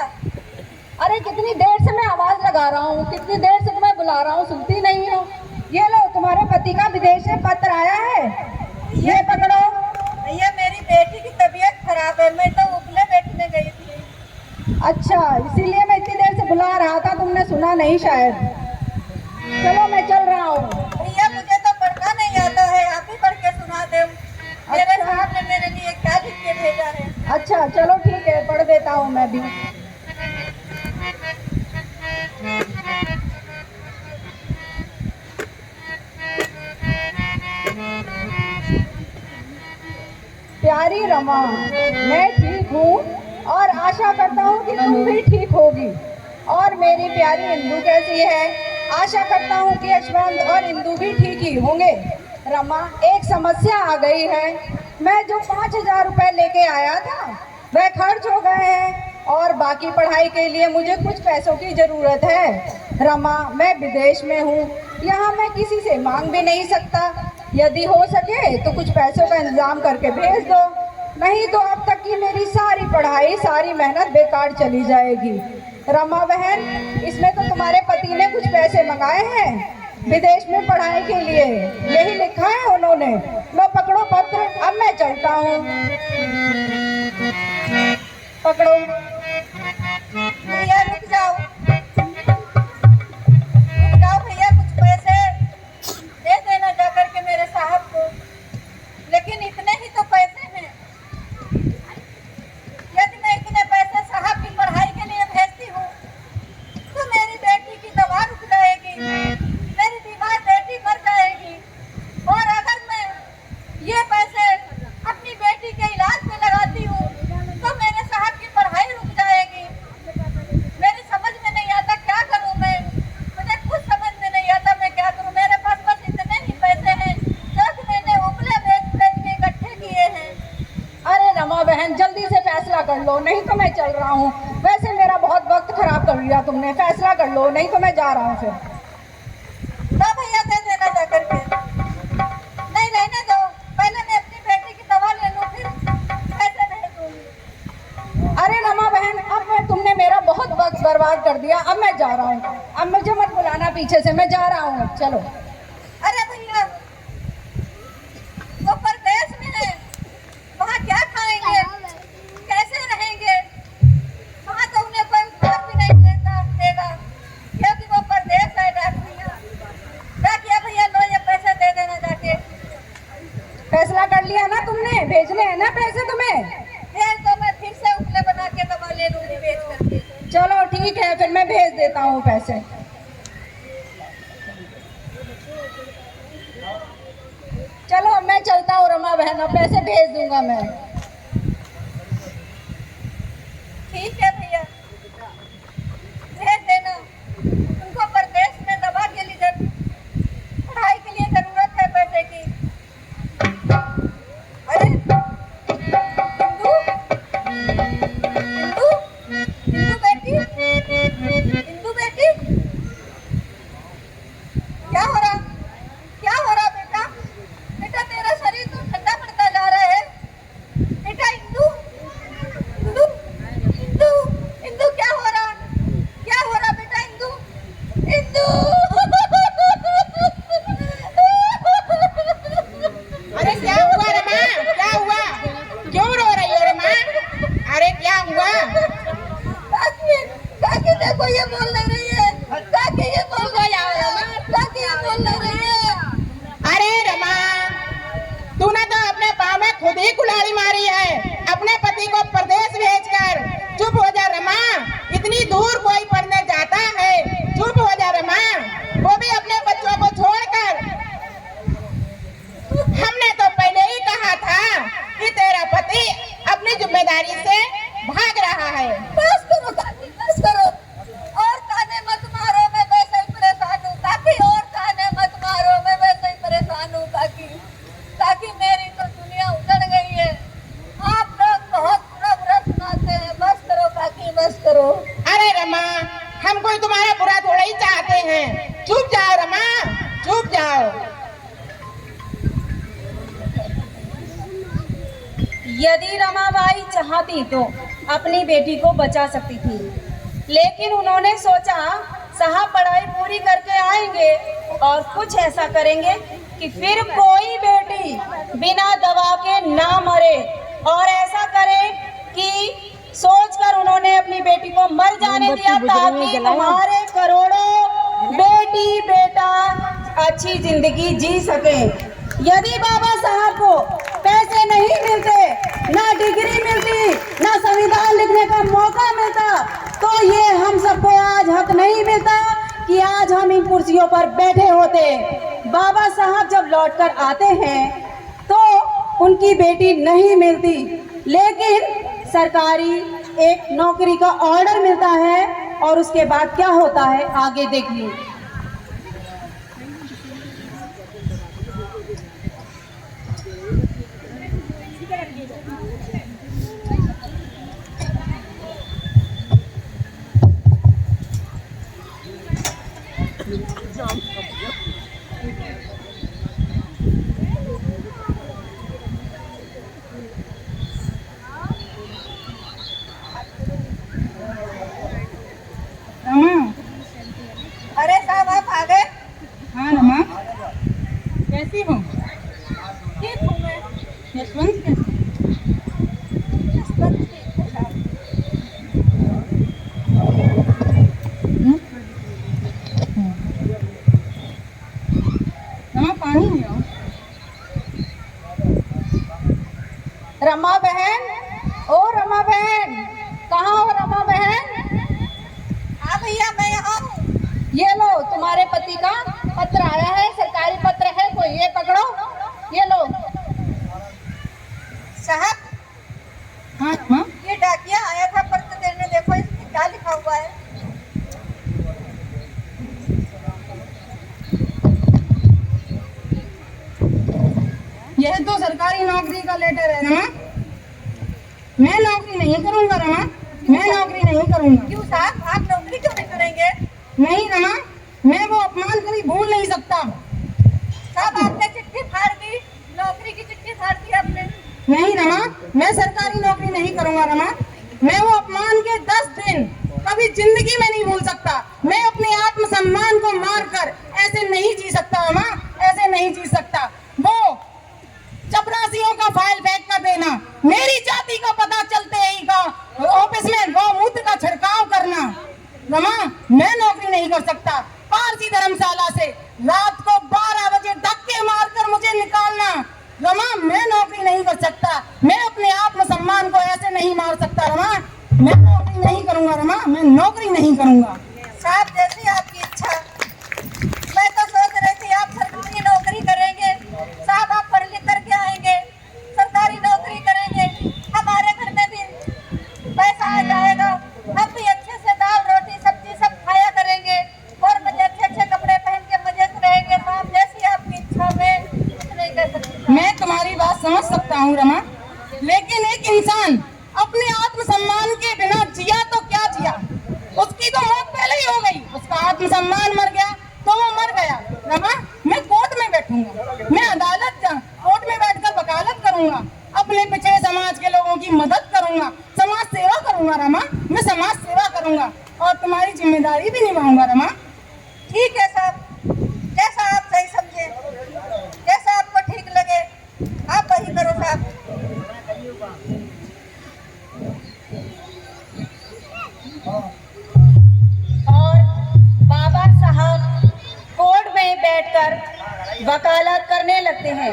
अरे कितनी देर से मैं आवाज लगा रहा हूँ, कितनी देर से तुम्हें बुला रहा हूँ, सुनती नहीं हो। ये लो, तुम्हारे पति का विदेश से पत्र आया है, ये पकड़ो। भैया, मेरी बेटी की तबीयत खराब खराब है, मैं तो उपले बैठने गई थी। अच्छा, इसीलिए मैं इतनी देर से बुला रहा था, तुमने सुना नहीं शायद। चलो मैं चल रहा हूँ। भैया मुझे तो पढ़ना नहीं आता है, आप ही पढ़ के सुना दो। मेरे साहब ने मेरे लिए क्या लिख के भेजा है। अच्छा चलो ठीक है, पढ़ देता हूँ मैं भी। प्यारी रमा, मैं ठीक हूँ और आशा करता हूँ कि तुम भी ठीक होगी। और मेरी प्यारी इंदु कैसी है? आशा करता हूँ कि यशवंत और इंदु भी ठीक ही होंगे। रमा, एक समस्या आ गई है। मैं जो 5,000 रुपए लेके आया था वह खर्च हो गए हैं और बाकी पढ़ाई के लिए मुझे कुछ पैसों की ज़रूरत है। रमा, मैं विदेश में हूँ, यहाँ मैं किसी से मांग भी नहीं सकता। यदि हो सके तो कुछ पैसों का इंतजाम करके भेज दो, नहीं तो अब तक की मेरी सारी पढ़ाई, सारी मेहनत बेकार चली जाएगी। रमा बहन, इसमें तो तुम्हारे पति ने कुछ पैसे मंगाए हैं विदेश में पढ़ाई के लिए, यही लिखा है उन्होंने। लो पकड़ो पत्र, अब मैं चलता हूँ। पकड़ो। भैया रुक जाओ भैया, कुछ पैसे दे देना जा करके मेरे साहब को। लेकिन इतने ही तो पैसे हैं। यदि मैं इतने पैसे साहब की पढ़ाई के लिए भेजती हूँ तो मेरी बेटी की दवा रुक जाएगी, मेरी बीमार बेटी मर जाएगी। और अगर मैं ये पैसे अपनी बेटी के इलाज में लगाती हूँ तो मेरे साहब की पढ़ाई रुक जाएगी। मेरी समझ में नहीं आता क्या करूँ मैं, मुझे कुछ समझ में नहीं आता मैं क्या करूँ। मेरे पास बस इतने ही पैसे हैं जो कि मैंने उपले बेच के इकट्ठे किए हैं। अरे रमा बहन, जल्दी से फैसला कर लो, नहीं तो मैं चल रहा हूँ। वैसे मेरा बहुत वक्त खराब कर लिया तुमने, फैसला कर लो, नहीं तो मैं जा रहा हूँ फिर। तो भैया दे देना जा करके। नहीं रहने दो, पहले मैं अपनी बेटी की दवा ले लूँ फिर पैसे नहीं दूंगी। अरे रमा बहन, अब तुमने मेरा बहुत वक्त बर्बाद कर दिया, अब मैं जा रहा हूँ। अब मुझे मत बुलाना पीछे से, मैं जा रहा हूँ, चलो। अरे भैया, वो परदेश में है, वहाँ क्या खाएंगे, कैसे रहेंगे? वहाँ तो उन्हें कोई उत्तर भी नहीं देगा, क्योंकि वो परदेश है। डाकिया भैया लो ये पैसे दे देना जाके। फैसला कर लिया ना तुमने, भेजने हैं ना पैसे तुम्हें? फिर तो मैं फिर से उपले बना के दवा ले लूंगी बेच करके। चलो ठीक है, फिर मैं भेज देता हूँ पैसे। चलो अब मैं चलता हूँ रमा बहन, अब पैसे भेज दूंगा मैं। ठीक है भैया, भेज देना। उनको परदेश में दवा के लिए, पढ़ाई के लिए जरूरत है पैसे की। अरे इंदु, इंदु, इंदु बेटी, इंदु बेटी, क्या हो रहा बेटा? बेटा तेरा शरीर तो ठंडा पड़ता जा रहा है। बेटा इंदु, इंदु, इंदु, इंदु क्या हो रहा बेटा? इंदु, इंदु। अरे क्या हुआ रमा, क्या हुआ? क्यों रो रही हो रमा? अरे क्या हुआ? काकी देखो ये बोल नहीं रही है, काकी ये बोल नहीं रही है। अरे रमा, तूने तो अपने पाँव में खुद ही कुल्हाड़ी मारी है, अपने पति को परदेश भेजकर। चुप हो जा रमा, इतनी दूर कोई पढ़ने जाता है? चुप हो जा रमा, वो भी अपने बच्चों को छोड़कर। हमने तो पहले ही कहा था कि तेरा पति अपनी जिम्मेदारी से भाग रहा है। बस करो काकी, बस करो। और ताने मत मारो, मैं वैसे ही परेशान हूँ काकी। और ताने मत मारो, मैं वैसे ही परेशान हूँ काकी। काकी मेरी तो दुनिया उजड़ गई है। आप लोग बहुत बुरा सुनाते हैं। बस करो काकी, बस करो। अरे रमा, हम कोई तुम्हारा बुरा थोड़ा ही चाहते हैं। चुप जाओ रमा, चुप जाओ। यदि रमाबाई चाहती तो अपनी बेटी को बचा सकती थी, लेकिन उन्होंने सोचा साहब पढ़ाई पूरी करके आएंगे और कुछ ऐसा करेंगे कि फिर कोई बेटी बिना दवा के ना मरे। और ऐसा करें कि सोचकर उन्होंने अपनी बेटी को मर जाने दिया ताकि तुम्हारे करोड़ों बेटी बेटा अच्छी जिंदगी जी सके। यदि बाबा साहब को पैसे नहीं मिलते, ना डिग्री मिलती, ना संविधान लिखने का मौका मिलता, तो ये हम सबको आज हक नहीं मिलता कि आज हम इन कुर्सियों पर बैठे होते। बाबा साहब जब लौटकर आते हैं तो उनकी बेटी नहीं मिलती, लेकिन सरकारी एक नौकरी का ऑर्डर मिलता है और उसके बाद क्या होता है आगे देखिए। अरे साहब आप आ गए? हाँ रमा, कैसी हो? ठीक हूँ मैं। यशवंत कैसी? रमा पानी ले आओ। रमा बहन, ओ रमा बहन, कहाँ हो रमा बहन? हाँ भैया मैं यहाँ हूँ। ये लो तुम्हारे पति का पत्र आया है, सरकारी पत्र है, तो ये पकड़ो, ये लो। साहब हाँ रमा, ये डाकिया आया था पत्र देने, देखो इसमें क्या लिखा हुआ है। यह तो सरकारी नौकरी का लेटर है रमा। मैं नौकरी नहीं करूँगा रमा, मैं नौकरी नहीं करूँगा। क्यों साहब आप नौकरी क्यों नहीं करेंगे? नहीं रमा, मैं वो अपमान कभी भूल नहीं सकता। साहब आपने चिट्ठी फाड़ दी, नौकरी की चिट्ठी फाड़ दी आपने। नहीं रमा, मैं सरकारी नौकरी नहीं करूँगा रमा। मैं वो अपमान के 10 दिन कभी जिंदगी में नहीं भूल सकता। मैं अपने आत्मसम्मान को मारकर ऐसे नहीं जी सकता रमा, ऐसे नहीं जी सकता। वो चपरासियों का फाइल फेंक कर देना, मेरी जाति का पता चलते ही का ऑफिस में गौमूत्र का छिड़काव करना, रमा मैं नौकरी नहीं कर सकता। पारसी धर्मशाला से रात को 12 बजे धक्के मारकर मुझे निकालना, रमा मैं नौकरी नहीं कर सकता। मैं अपने आत्मसम्मान को ऐसे नहीं मार सकता रमा, मैं नौकरी नहीं करूंगा रमा, मैं नौकरी नहीं करूंगा। साहब जैसी आपकी इच्छा। मैं तो सोच रही थी आप सरकारी नौकरी करेंगे। साहब आप पढ़ लिख करके आएंगे, सरकारी नौकरी करेंगे, हमारे घर में भी पैसा आ जाएगा, हम भी अच्छे से दाल रोटी सब्जी सब खाया करेंगे और मजे अच्छे अच्छे कपड़े पहन के मजे से रहेंगे। साहब जैसी आपकी इच्छा, मैं कुछ नहीं कर सकती। मैं तुम्हारी बात समझ सकता हूँ रमा, लेकिन एक इंसान अपने आत्मसम्मान के बिना जिया तो क्या जिया, उसकी तो मौत पहले ही हो गई। उसका आत्मसम्मान मर गया तो वो मर गया रमा। मैं कोर्ट में बैठूंगा, मैं कोर्ट में बैठकर वकालत करूंगा, अपने पिछड़े समाज के लोगों की मदद करूंगा, समाज सेवा करूंगा रमा, मैं समाज सेवा करूंगा और तुम्हारी जिम्मेदारी भी निभाऊंगा रमा। ठीक है साहब, जैसा आप सही समझे, जैसा आपको ठीक लगे आप वही करो साहब। और बाबा साहब कोर्ट में बैठकर वकालत करने लगते हैं,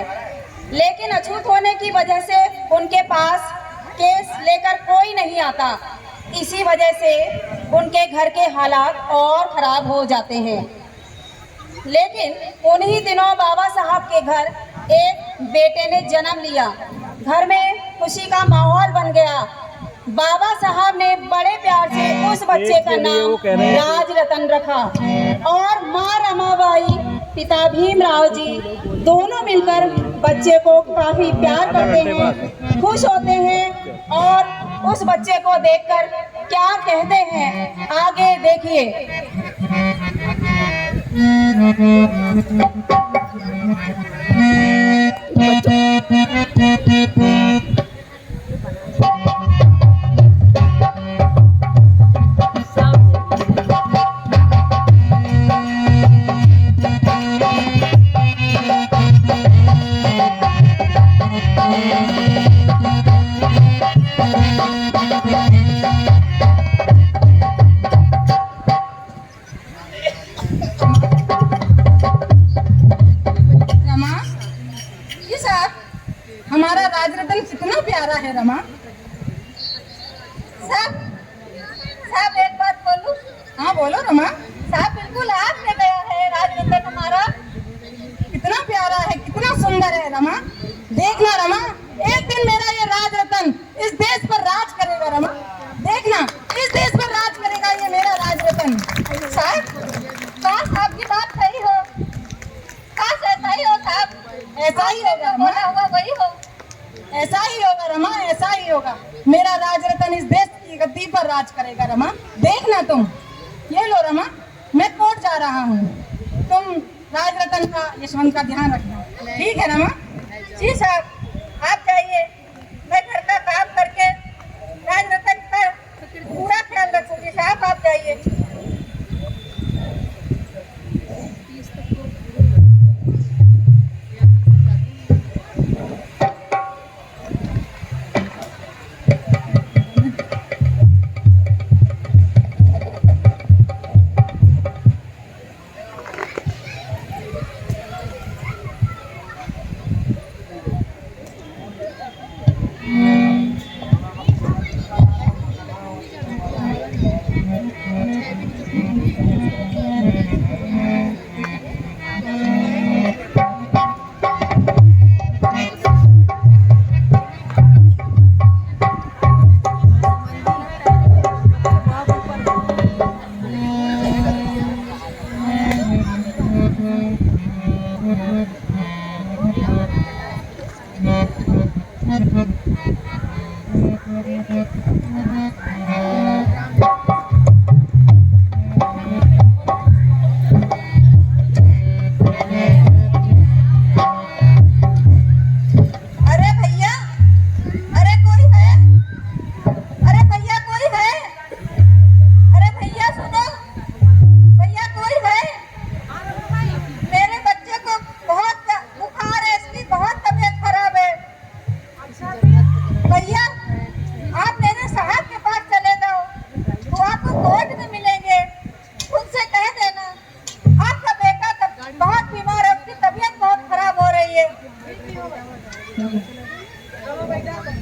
लेकिन अछूत होने की वजह से उनके पास केस लेकर कोई नहीं आता। इसी वजह से उनके घर के हालात और खराब हो जाते हैं। लेकिन उन्हीं दिनों बाबा साहब के घर एक बेटे ने जन्म लिया, घर में खुशी का माहौल बन गया। बाबा साहब ने बड़े प्यार से उस बच्चे का नाम राज रतन रखा और माँ रमाबाई पिता भीमराव जी दोनों मिलकर बच्चे को काफी प्यार करते हैं, खुश होते हैं और उस बच्चे को देखकर क्या कहते हैं आगे देखिए। साहब साहब एक बात बोलूं? हाँ बोलो रमा। साहब बिल्कुल आपने गया है राजरतन हमारा। कितना प्यारा है, कितना सुंदर है रमा। देखना रमा, एक दिन मेरा ये राजरतन इस देश पर राज करेगा रमा। देखना, इस देश पर राज करेगा ये मेरा राजरतन। साहब काश आपकी बात सही हो, काश ऐसा ही हो साहब। ऐसा ही होगा रमा, बोला हुआ वही हो। ऐसा ही होगा रमा, ऐसा ही होगा। मेरा राजरतन इस देश की गद्दी पर राज करेगा रमा। देखना तुम। ये लो रमा, मैं कोर्ट जा रहा हूँ, तुम राजरतन का यशवंत का ध्यान रखना, ठीक है रमा? जी साहब आप जाइए, मैं घर का काम करके राजरतन का पूरा ख्याल रखूंगी। साहब आप जाइए।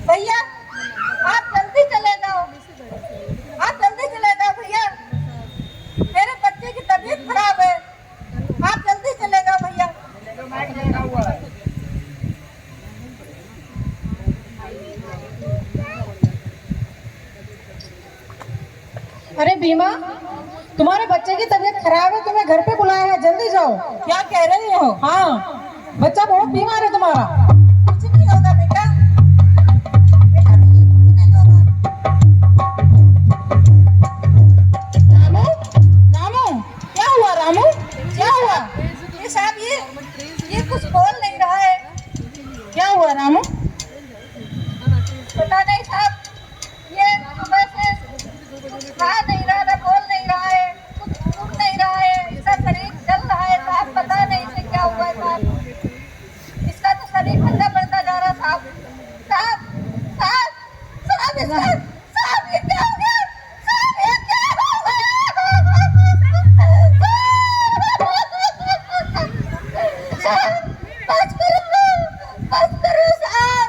भैया आप जल्दी चले जाओ, आप जल्दी चले जाओ भैया, मेरे बच्चे की तबीयत खराब है, आप जल्दी चले जाओ भैया। अरे बीमा, तुम्हारे बच्चे की तबीयत खराब है, तुम्हें घर पे बुलाया है, जल्दी जाओ। क्या कह रही हो? हाँ, बच्चा बहुत बीमार है तुम्हारा। कुछ नहीं होगा बेटा, बेटा कुछ नहीं होगा। रामू, रामू, क्या हुआ रामू? क्या हुआ? ये साहब ये कुछ बोल नहीं रहा है। क्या हुआ रामू? पता नहीं साहब, ये सुबह से खा नहीं रहा है, बोल नहीं रहा है, कुछ सुन नहीं रहा है, इसका शरीर चल रहा है साहब, पता नहीं इसे क्या हुआ है साहब, इसका तो शरीर ठंडा पड़ता जा रहा साहब। साहब साहब साहब इसका साहब ये क्या हो गया? साहब ये क्या हो गया? साहब बस करो साहब,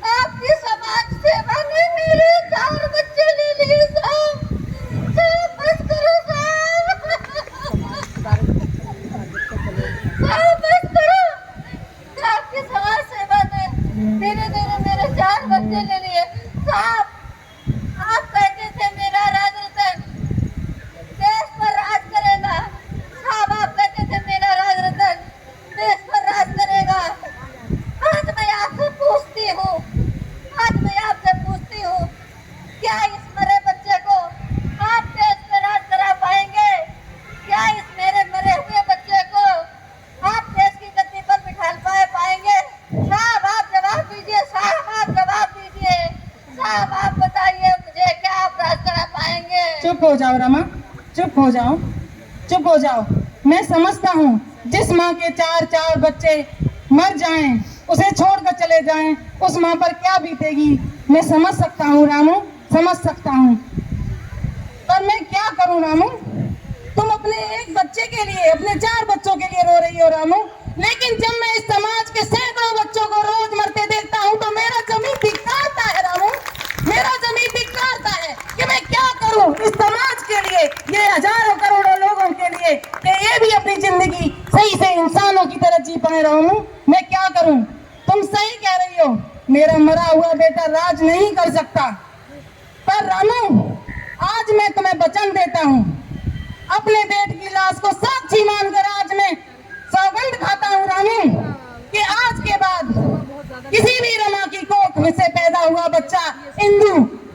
आपकी समाज सेवा ने मेरे 4 बच्चे ले लिए साहब, साहब बस करो साहब, साहब बस करो, आपकी समाज सेवा ने धीरे धीरे मेरे 4 बच्चे ले लिए साहब। आप कहते थे मेरा राजरतन देश पर राज करेगा साहब, आप कहते थे मेरा राजरतन देश पर राज करेगा। आज मैं आपसे पूछती हूँ, आज मैं आपसे पूछती हूँ, क्या इस मरे बच्चे को आप देश पे राज करा पाएंगे? क्या इस मेरे मरे हुए बच्चे को आप देश की गद्दी पर बिठा पाएंगे? साहब आप जवाब दीजिए, साहब आप जवाब दीजिए, साहब आप बताइए मुझे, क्या आप राज करा पाएंगे? चुप हो जाओ रमा, चुप हो जाओ, चुप हो जाओ। मैं समझता हूँ जिस माँ के 4 बच्चे मर जाएं, उसे छोड़कर चले जाएं, उस माँ पर क्या बीतेगी। मैं समझ सकता हूँ रामू, समझ सकता हूँ, पर मैं क्या करूँ रामू? तुम अपने एक बच्चे के लिए, अपने 4 बच्चों के लिए रो रही हो रामू, लेकिन जब मैं इस समाज के सैकड़ों बच्चों को रोज मरते देखता हूँ तो मेरा जमीन धिक्कारता है रामू, मेरा जमीन धिक्कारता है। सही से इंसानों की तरह जी पाए रामू। मैं क्या करूं? तुम सही कह रही हो, मेरा मरा हुआ बेटा राज नहीं कर सकता। पर रामू, आज मैं तुम्हें वचन देता हूँ, अपने बेटे की लाश को साक्षी मानकर आज मैं सौगंध खाता हूँ रामू कि आज के बाद किसी भी रमा की कोख में से पैदा हुआ बच्चा इंदु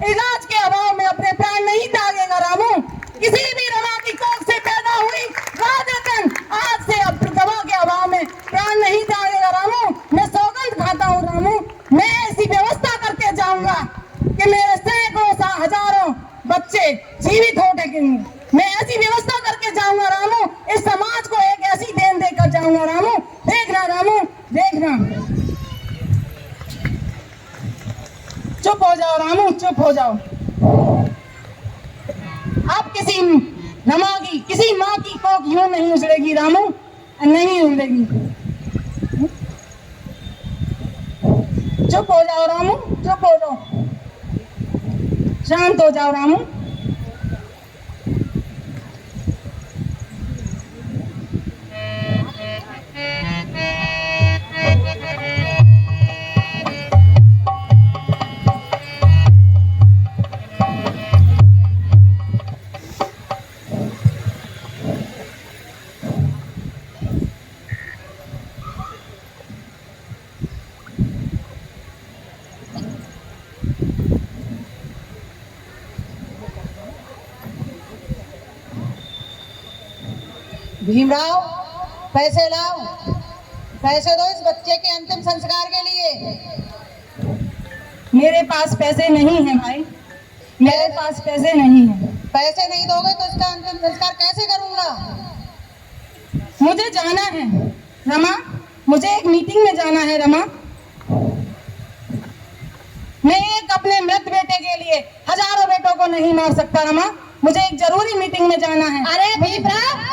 इलाज के अभाव में अपने प्राण नहीं त्यागेगा रामू। किसी भी रमा की कोख से पैदा हुई राजरतन आज से अब दवा के अभाव में प्राण नहीं त्यागेगा रामू। मैं सौगंध खाता हूँ रामू, मैं ऐसी व्यवस्था करके जाऊंगा कि मेरे सैकड़ों हजारों बच्चे जीवित हो सकेंगे। मैं ऐसी व्यवस्था करके जाऊंगा रामू, इस समाज को एक ऐसी देन देकर जाऊंगा रामू। देखना रामू, देखना। चुप हो जाओ रामू, चुप हो जाओ। अब किसी रमा की, किसी माँ की कोख यूं नहीं उजड़ेगी रामू, नहीं उजड़ेगी। चुप हो जाओ रामू, चुप हो जाओ, शांत हो जाओ रामू। भीमराव, पैसे लाओ, पैसे दो इस बच्चे के अंतिम संस्कार के लिए। मेरे पास पैसे नहीं हैं भाई, मेरे पास पैसे नहीं हैं। पैसे नहीं दोगे तो इसका अंतिम संस्कार कैसे करूंगा? मुझे जाना है रमा, मुझे एक मीटिंग में जाना है रमा। मैं एक अपने मृत बेटे के लिए हजारों बेटों को नहीं मार सकता रमा, मुझे एक जरूरी मीटिंग में जाना है। अरे भीमराव,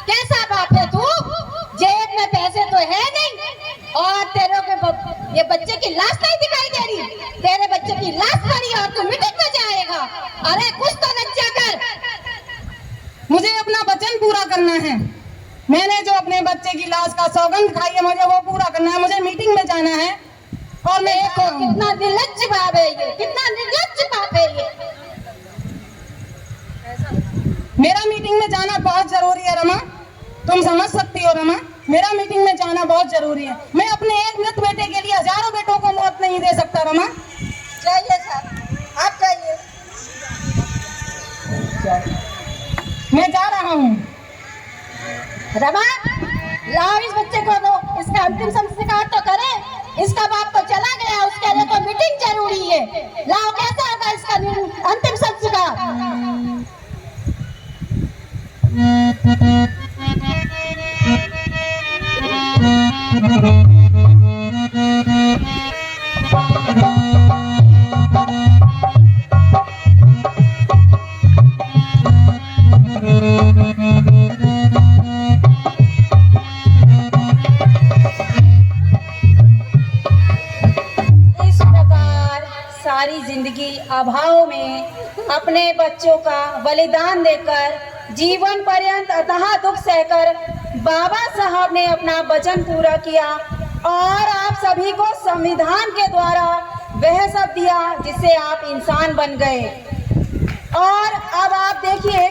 कैसा बाप है तू? जेब में पैसे तो है नहीं और तेरे को ये बच्चे की लाश नहीं दिखाई दे रही। तेरे बच्चे की लाश पड़ी और तू मीटिंग में जाएगा। अरे कुछ तो लज्जा कर। मुझे अपना वचन पूरा करना है। मैंने जो अपने बच्चे की लाश का सौगंध खाई है, मुझे वो पूरा करना है। मुझे मीटिंग में जाना है। और देखो कितना निर्लज्ज बाप है ये, कितना निर्लज्ज बाप है ये। मेरा मीटिंग में जाना बहुत जरूरी है रमा, तुम समझ सकती हो रमा, मेरा मीटिंग में जाना बहुत जरूरी है। मैं अपने एक मृत बेटे के लिए हजारों बेटों को मौत नहीं दे सकता रमा। जाइए साहब, आप जाइए। मैं जा रहा हूँ। रमा, लाओ इस बच्चे को दो, इसका अंतिम संस्कार तो करे। इसका बाप तो चला गया, उसके लिए तो मीटिंग जरूरी है। लाओ, कैसा होगा इसका अंतिम संस्कार? सारी जिंदगी अभाव में अपने बच्चों का बलिदान देकर जीवन पर्यंत अथाह दुख सहकर बाबा साहब ने अपना वचन पूरा किया और आप सभी को संविधान के द्वारा वह सब दिया जिससे आप इंसान बन गए। और अब आप देखिए